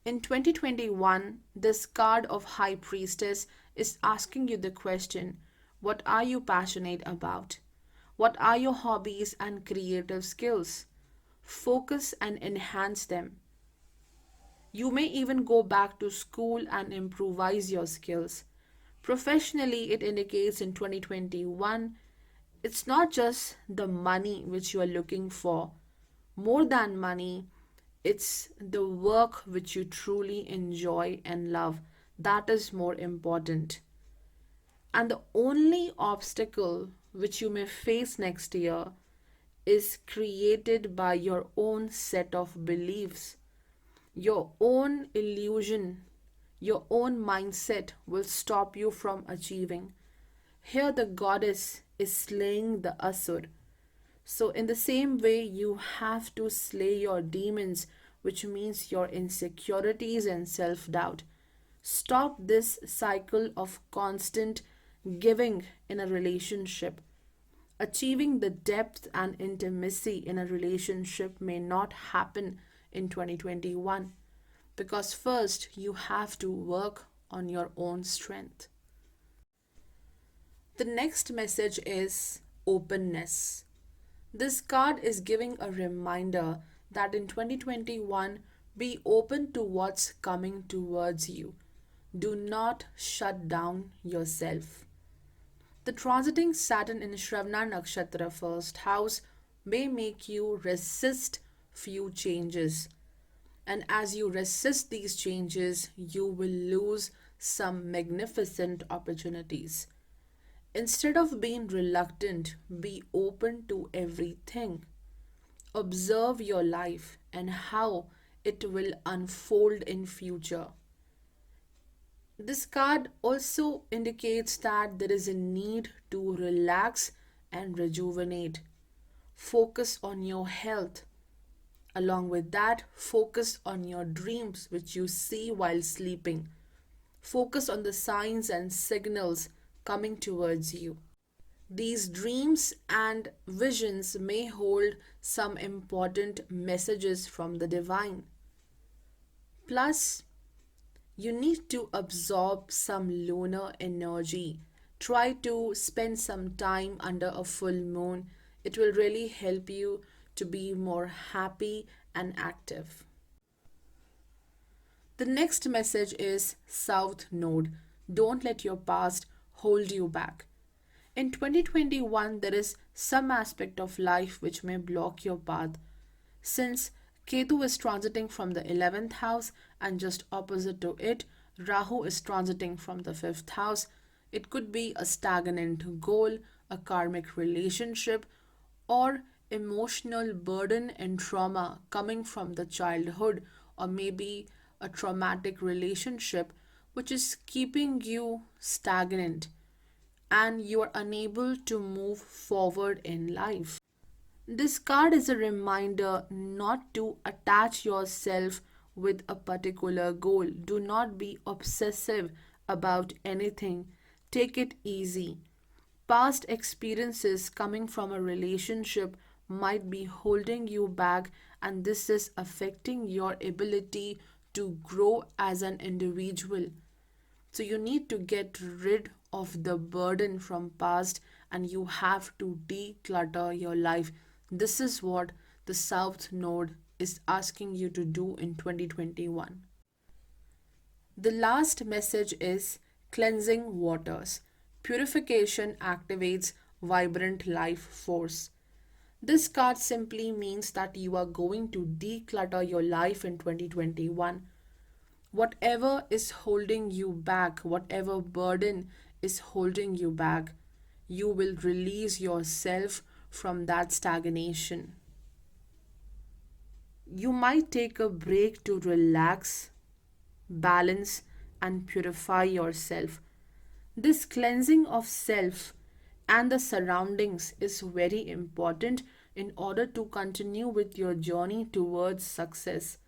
In 2021, this card of High Priestess is asking you the question, what are you passionate about? What are your hobbies and creative skills? Focus and enhance them. You may even go back to school and improvise your skills. Professionally, it indicates in 2021, it's not just the money which you are looking for. More than money, it's the work which you truly enjoy and love. That is more important. And the only obstacle which you may face next year is created by your own set of beliefs. Your own illusion, your own mindset will stop you from achieving. Here, the goddess is slaying the asur. So, in the same way, you have to slay your demons, which means your insecurities and self doubt. Stop this cycle of constant giving in a relationship. Achieving the depth and intimacy in a relationship may not happen in 2021 because first you have to work on your own strength. The next message is openness. This card is giving a reminder that in 2021, be open to what's coming towards you. Do not shut down yourself. The transiting Saturn in Shravana Nakshatra first house may make you resist few changes. And as you resist these changes, you will lose some magnificent opportunities. Instead of being reluctant, be open to everything. Observe your life and how it will unfold in future. This card also indicates that there is a need to relax and rejuvenate. Focus on your health. Along with that, focus on your dreams which you see while sleeping. Focus on the signs and signals coming towards you. These dreams and visions may hold some important messages from the divine. Plus, you need to absorb some lunar energy. Try to spend some time under a full moon. It will really help you to be more happy and active. The next message is South Node. Don't let your past hold you back. In 2021, there is some aspect of life which may block your path. Since Ketu is transiting from the 11th house and just opposite to it, Rahu is transiting from the 5th house. It could be a stagnant goal, a karmic relationship, or emotional burden and trauma coming from the childhood, or maybe a traumatic relationship which is keeping you stagnant and you are unable to move forward in life. This card is a reminder not to attach yourself with a particular goal. Do not be obsessive about anything. Take it easy. Past experiences coming from a relationship might be holding you back, and this is affecting your ability to grow as an individual. So you need to get rid of the burden from past and you have to declutter your life. This is what the South Node is asking you to do in 2021. The last message is cleansing waters. Purification activates vibrant life force. This card simply means that you are going to declutter your life in 2021. Whatever is holding you back, whatever burden is holding you back, you will release yourself from that stagnation. You might take a break to relax, balance, and purify yourself. This cleansing of self and the surroundings is very important in order to continue with your journey towards success.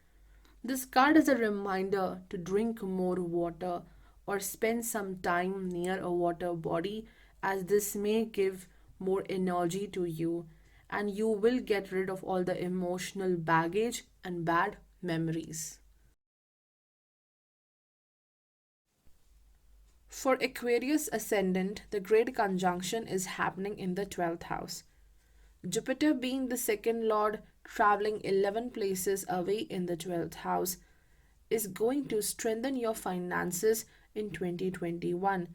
This card is a reminder to drink more water or spend some time near a water body, as this may give more energy to you and you will get rid of all the emotional baggage and bad memories. For Aquarius ascendant, the great conjunction is happening in the 12th house. Jupiter, being the second lord, traveling 11 places away in the 12th house, is going to strengthen your finances in 2021.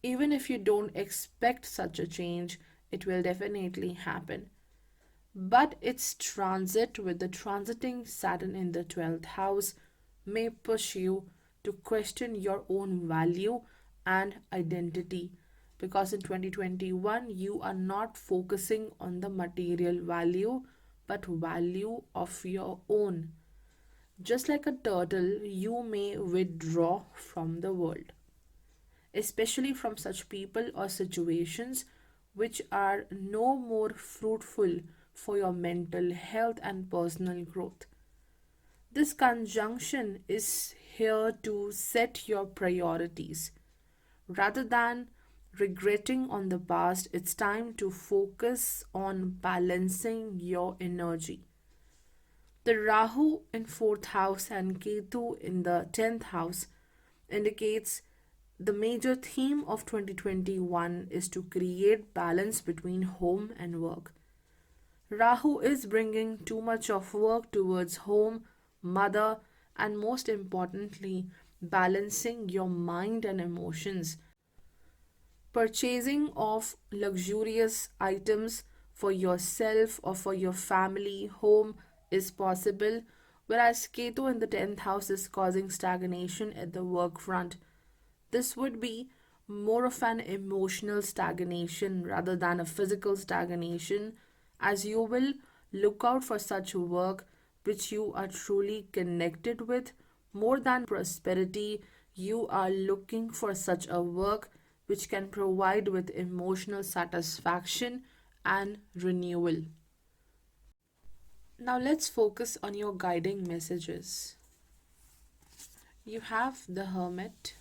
Even if you don't expect such a change, it will definitely happen. But its transit with the transiting Saturn in the 12th house may push you to question your own value and identity, because in 2021 you are not focusing on the material value but value of your own. Just like a turtle, you may withdraw from the world, especially from such people or situations which are no more fruitful for your mental health and personal growth. This conjunction is here to set your priorities. Rather than regretting on the past, it's time to focus on balancing your energy. The Rahu in 4th house and Ketu in the 10th house indicates the major theme of 2021 is to create balance between home and work. Rahu is bringing too much of work towards home, mother, and most importantly, balancing your mind and emotions. Purchasing of luxurious items for yourself or for your family, home is possible, whereas Ketu in the 10th house is causing stagnation at the work front. This would be more of an emotional stagnation rather than a physical stagnation, as you will look out for such work which you are truly connected with. More than prosperity, you are looking for such a work which can provide with emotional satisfaction and renewal. Now let's focus on your guiding messages. You have the Hermit,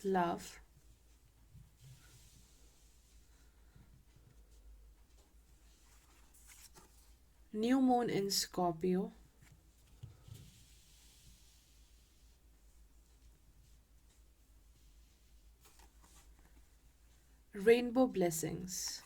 love, new moon in Scorpio, rainbow blessings.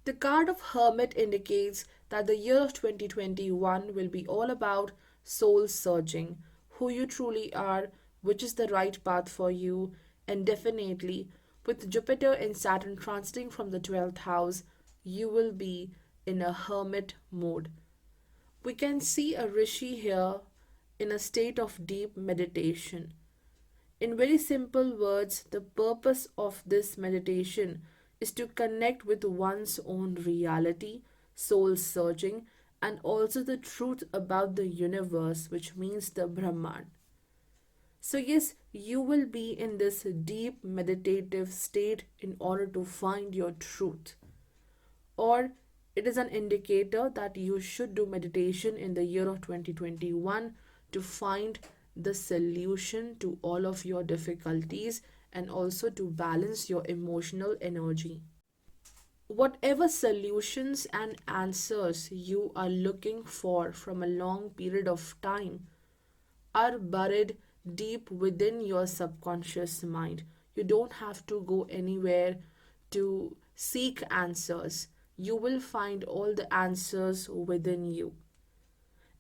The card of Hermit indicates that the year of 2021 will be all about soul searching, who you truly are, which is the right path for you, and definitely with Jupiter and Saturn transiting from the 12th house, you will be in a hermit mode. We can see a rishi here in a state of deep meditation. In very simple words, the purpose of this meditation is to connect with one's own reality, soul searching, and also the truth about the universe, which means the Brahman. So, yes, you will be in this deep meditative state in order to find your truth. Or it is an indicator that you should do meditation in the year of 2021 to find the solution to all of your difficulties and also to balance your emotional energy. Whatever solutions and answers you are looking for from a long period of time are buried deep within your subconscious mind. You don't have to go anywhere to seek answers. You will find all the answers within you.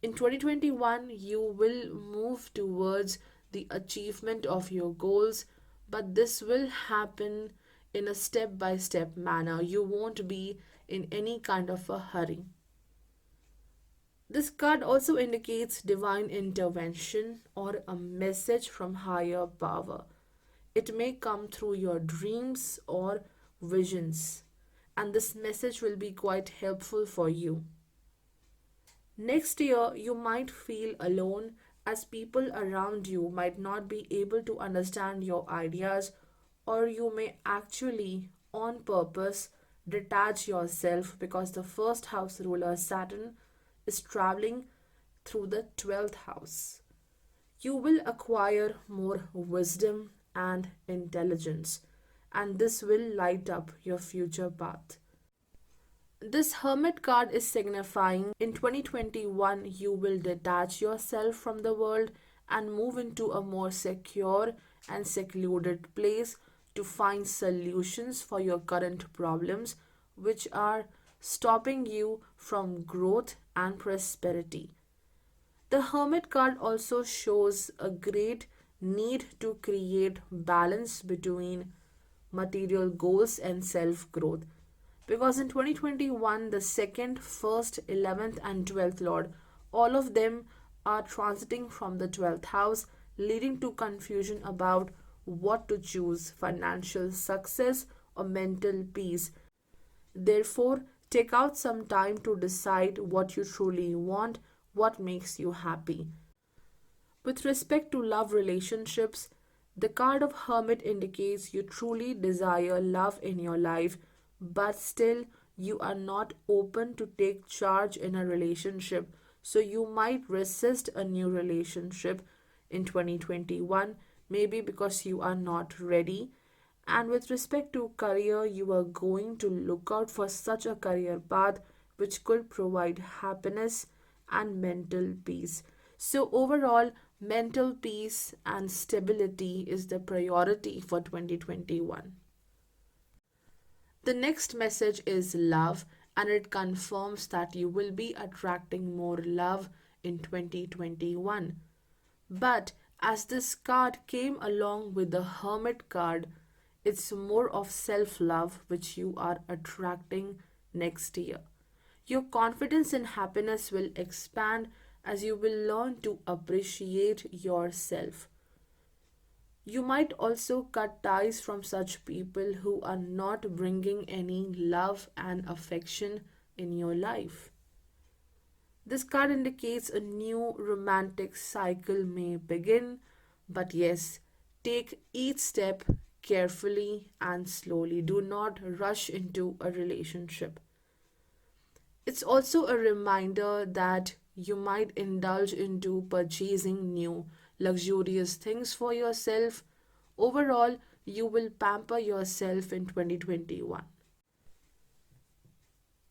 In 2021, you will move towards the achievement of your goals, but this will happen in a step by step manner. You won't be in any kind of a hurry. This card also indicates divine intervention or a message from higher power. It may come through your dreams or visions, and this message will be quite helpful for you. Next year, you might feel alone as people around you might not be able to understand your ideas, or you may actually, on purpose, detach yourself because the first house ruler, Saturn, is traveling through the 12th house. You will acquire more wisdom and intelligence, and this will light up your future path. This Hermit card is signifying in 2021 you will detach yourself from the world and move into a more secure and secluded place to find solutions for your current problems, which are stopping you from growth and prosperity. The Hermit card also shows a great need to create balance between material goals and self growth. Because in 2021, the second, first, 11th, and 12th Lord, all of them are transiting from the 12th house, leading to confusion about what to choose, financial success or mental peace. Therefore, take out some time to decide what you truly want, what makes you happy. With respect to love relationships, the card of Hermit indicates you truly desire love in your life, but still you are not open to take charge in a relationship. So you might resist a new relationship in 2021, maybe because you are not ready. And with respect to career, you are going to look out for such a career path which could provide happiness and mental peace. So, overall, mental peace and stability is the priority for 2021. The next message is love, and it confirms that you will be attracting more love in 2021. But as this card came along with the Hermit card, it's more of self love which you are attracting next year. Your confidence and happiness will expand as you will learn to appreciate yourself. You might also cut ties from such people who are not bringing any love and affection in your life. This card indicates a new romantic cycle may begin, but yes, take each step carefully and slowly. Do not rush into a relationship. It's also a reminder that you might indulge into purchasing new luxurious things for yourself. Overall, you will pamper yourself in 2021.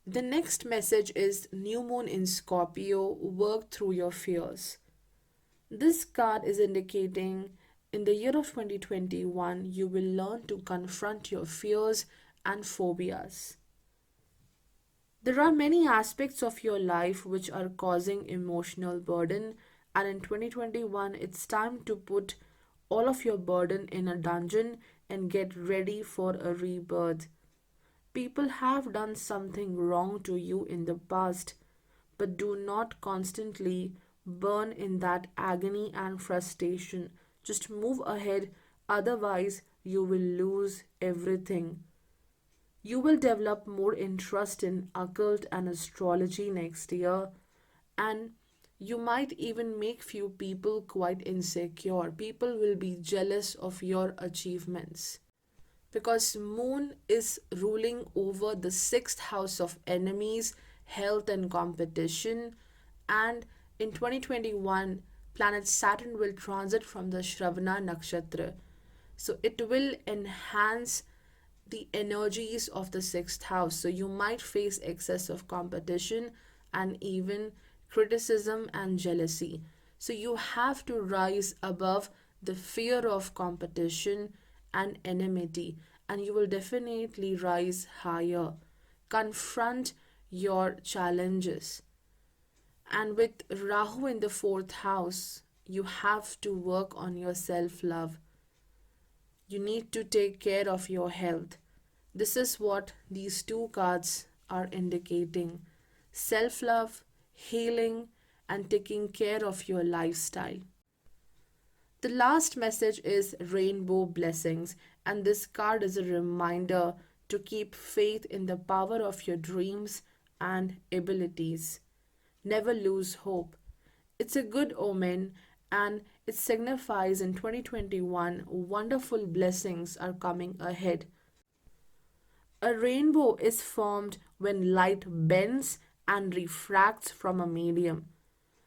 The next message is New Moon in Scorpio, work through your fears. This card is indicating in the year of 2021, you will learn to confront your fears and phobias. There are many aspects of your life which are causing emotional burden, and in 2021, it's time to put all of your burden in a dungeon and get ready for a rebirth. People have done something wrong to you in the past, but do not constantly burn in that agony and frustration. Just move ahead, otherwise, you will lose everything. You will develop more interest in occult and astrology next year, and you might even make few people quite insecure. People will be jealous of your achievements because moon is ruling over the sixth house of enemies, health and competition, and in 2021 planet Saturn will transit from the Shravana nakshatra, so it will enhance the energies of the sixth house. So you might face excess of competition and even criticism and jealousy. So you have to rise above the fear of competition and enmity, and you will definitely rise higher. Confront your challenges. And with Rahu in the fourth house, you have to work on your self love. You need to take care of your health. This is what these two cards are indicating: self love, healing, and taking care of your lifestyle. The last message is rainbow blessings, and this card is a reminder to keep faith in the power of your dreams and abilities. Never lose hope. It's a good omen, and it signifies in 2021 wonderful blessings are coming ahead. A rainbow is formed when light bends and refracts from a medium.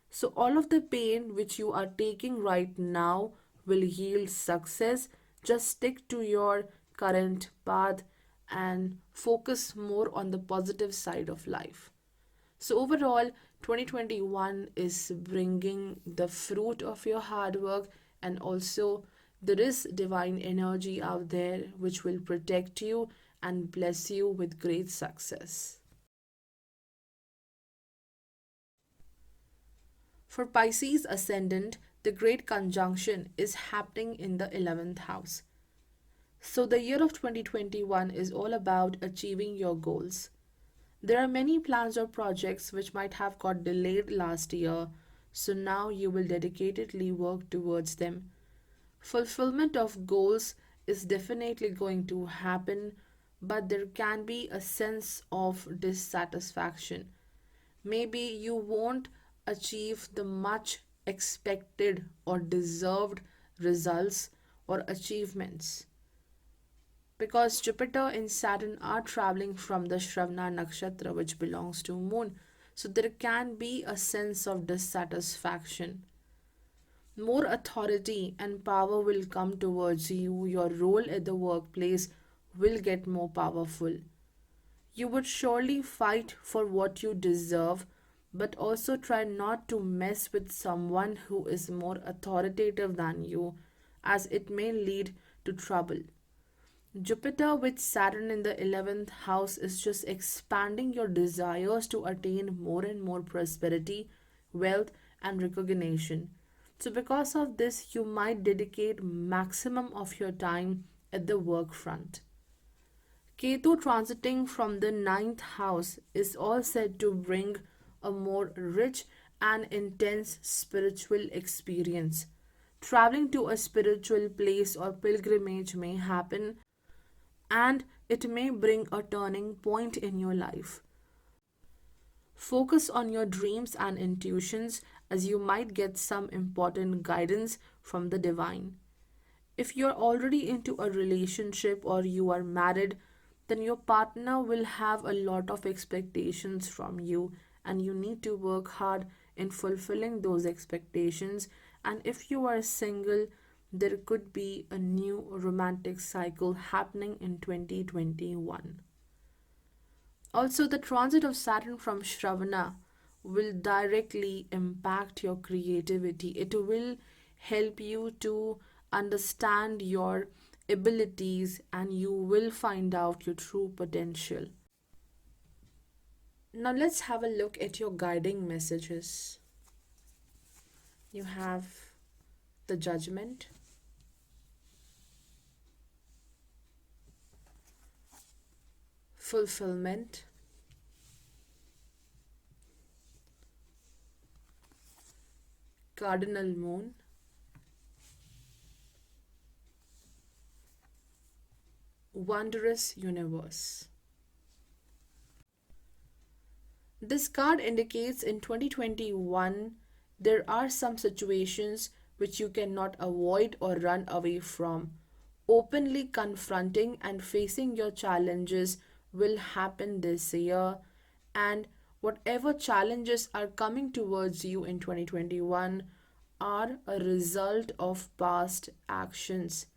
So, all of the pain which you are taking right now will yield success. Just stick to your current path and focus more on the positive side of life. So, overall, 2021 is bringing the fruit of your hard work, and also there is divine energy out there which will protect you and bless you with great success. For Pisces ascendant, the great conjunction is happening in the 11th house. So, the year of 2021 is all about achieving your goals. There are many plans or projects which might have got delayed last year, so now you will dedicatedly work towards them. Fulfillment of goals is definitely going to happen, but there can be a sense of dissatisfaction. Maybe you won't achieve the much expected or deserved results or achievements because Jupiter and Saturn are traveling from the Shravana nakshatra, which belongs to Moon. So there can be a sense of dissatisfaction. More authority and power will come towards you. Your role at the workplace will get more powerful. You would surely fight for what you deserve, but also try not to mess with someone who is more authoritative than you, as it may lead to trouble. Jupiter with Saturn in the 11th house is just expanding your desires to attain more and more prosperity, wealth, and recognition. So, because of this, you might dedicate maximum of your time at the work front. Ketu transiting from the ninth house is all said to bring a more rich and intense spiritual experience. Traveling to a spiritual place or pilgrimage may happen and it may bring a turning point in your life. Focus on your dreams and intuitions as you might get some important guidance from the divine. If you're already into a relationship or you are married, then your partner will have a lot of expectations from you, and you need to work hard in fulfilling those expectations. And if you are single, there could be a new romantic cycle happening in 2021. Also, the transit of Saturn from Shravana will directly impact your creativity. It will help you to understand your abilities and you will find out your true potential. Now, let's have a look at your guiding messages. You have the Judgment, Fulfillment, Cardinal Moon, Wondrous Universe. This card indicates in 2021 there are some situations which you cannot avoid or run away from. Openly confronting and facing your challenges will happen this year, and whatever challenges are coming towards you in 2021 are a result of past actions.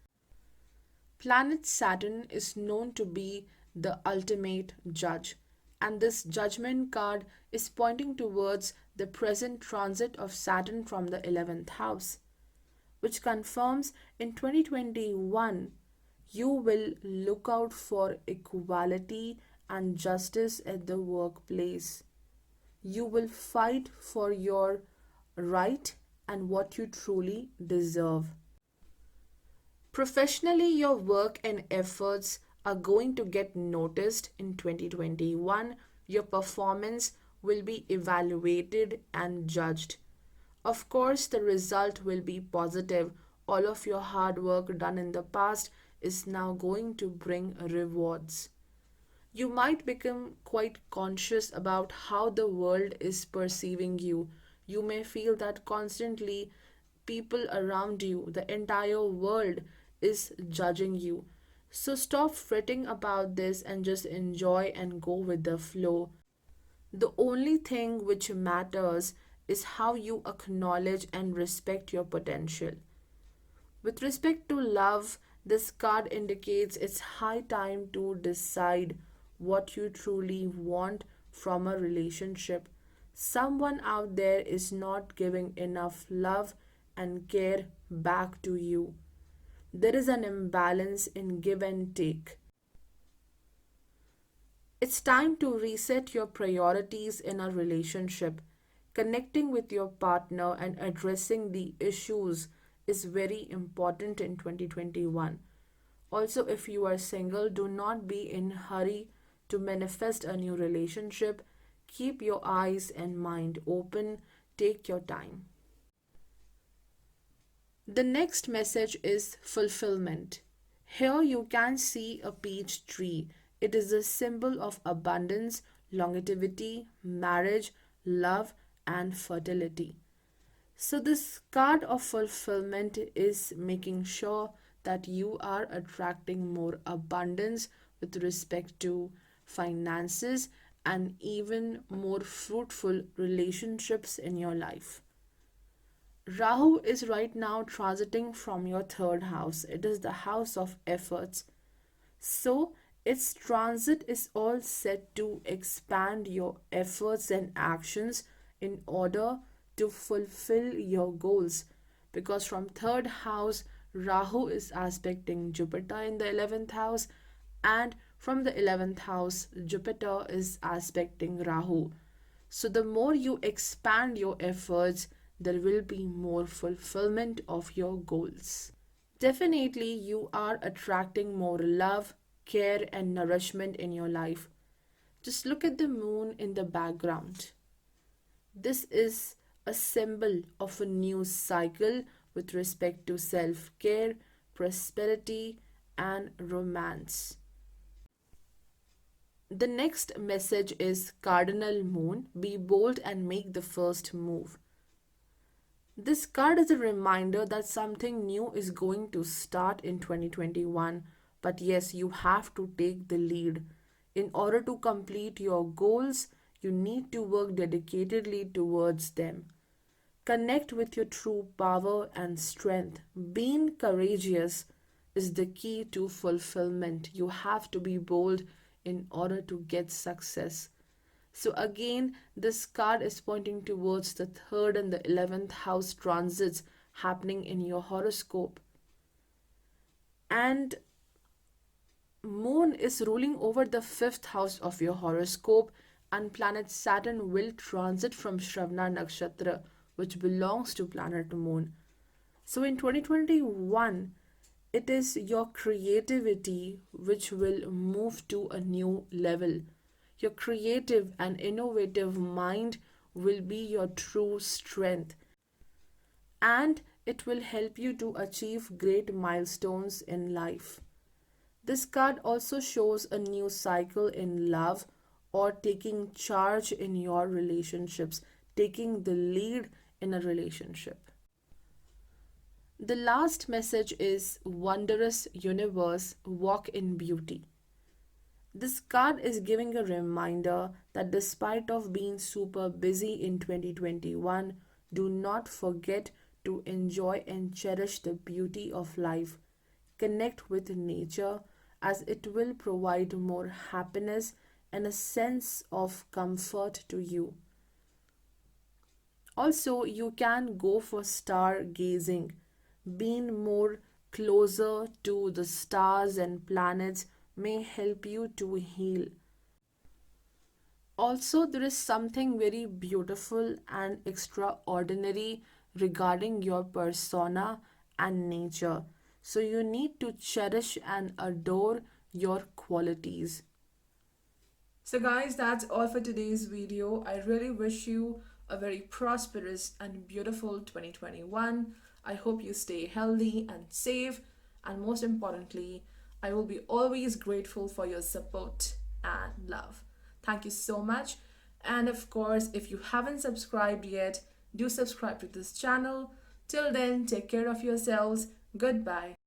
Planet Saturn is known to be the ultimate judge, and this judgment card is pointing towards the present transit of Saturn from the 11th house, which confirms in 2021 you will look out for equality and justice at the workplace. You will fight for your right and what you truly deserve. Professionally, your work and efforts are going to get noticed in 2021. Your performance will be evaluated and judged. Of course, the result will be positive. All of your hard work done in the past is now going to bring rewards. You might become quite conscious about how the world is perceiving you. You may feel that constantly people around you, the entire world, is judging you. So stop fretting about this and just enjoy and go with the flow. The only thing which matters is how you acknowledge and respect your potential. With respect to love, this card indicates it's high time to decide what you truly want from a relationship. Someone out there is not giving enough love and care back to you. There is an imbalance in give and take. It's time to reset your priorities in a relationship. Connecting with your partner and addressing the issues is very important in 2021. Also, if you are single, do not be in hurry to manifest a new relationship. Keep your eyes and mind open. Take your time. The next message is fulfillment. Here you can see a peach tree. It is a symbol of abundance, longevity, marriage, love, and fertility. So, this card of fulfillment is making sure that you are attracting more abundance with respect to finances and even more fruitful relationships in your life. Rahu is right now transiting from your third house. It is the house of efforts. So, its transit is all set to expand your efforts and actions in order to fulfill your goals. Because from third house, Rahu is aspecting Jupiter in the 11th house, and from the 11th house, Jupiter is aspecting Rahu. So, the more you expand your efforts, there will be more fulfillment of your goals. Definitely, you are attracting more love, care, and nourishment in your life. Just look at the moon in the background. This is a symbol of a new cycle with respect to self care, prosperity, and romance. The next message is Cardinal Moon. Be bold and make the first move. This card is a reminder that something new is going to start in 2021, but yes, you have to take the lead. In order to complete your goals, you need to work dedicatedly towards them. Connect with your true power and strength. Being courageous is the key to fulfillment. You have to be bold in order to get success. So, again, this card is pointing towards the third and the 11th house transits happening in your horoscope. And Moon is ruling over the fifth house of your horoscope, and planet Saturn will transit from Shravana nakshatra, which belongs to planet Moon. So, in 2021, it is your creativity which will move to a new level. Your creative and innovative mind will be your true strength, and it will help you to achieve great milestones in life. This card also shows a new cycle in love or taking charge in your relationships, taking the lead in a relationship. The last message is Wondrous Universe, Walk in Beauty. This card is giving a reminder that despite of being super busy in 2021, do not forget to enjoy and cherish the beauty of life. Connect with nature as it will provide more happiness and a sense of comfort to you. Also, you can go for stargazing, being more closer to the stars and planets may help you to heal. Also, there is something very beautiful and extraordinary regarding your persona and nature. So, you need to cherish and adore your qualities. So, guys, that's all for today's video. I really wish you a very prosperous and beautiful 2021. I hope you stay healthy and safe, and most importantly, I will be always grateful for your support and love. Thank you so much. And of course, if you haven't subscribed yet, do subscribe to this channel. Till then, take care of yourselves. Goodbye.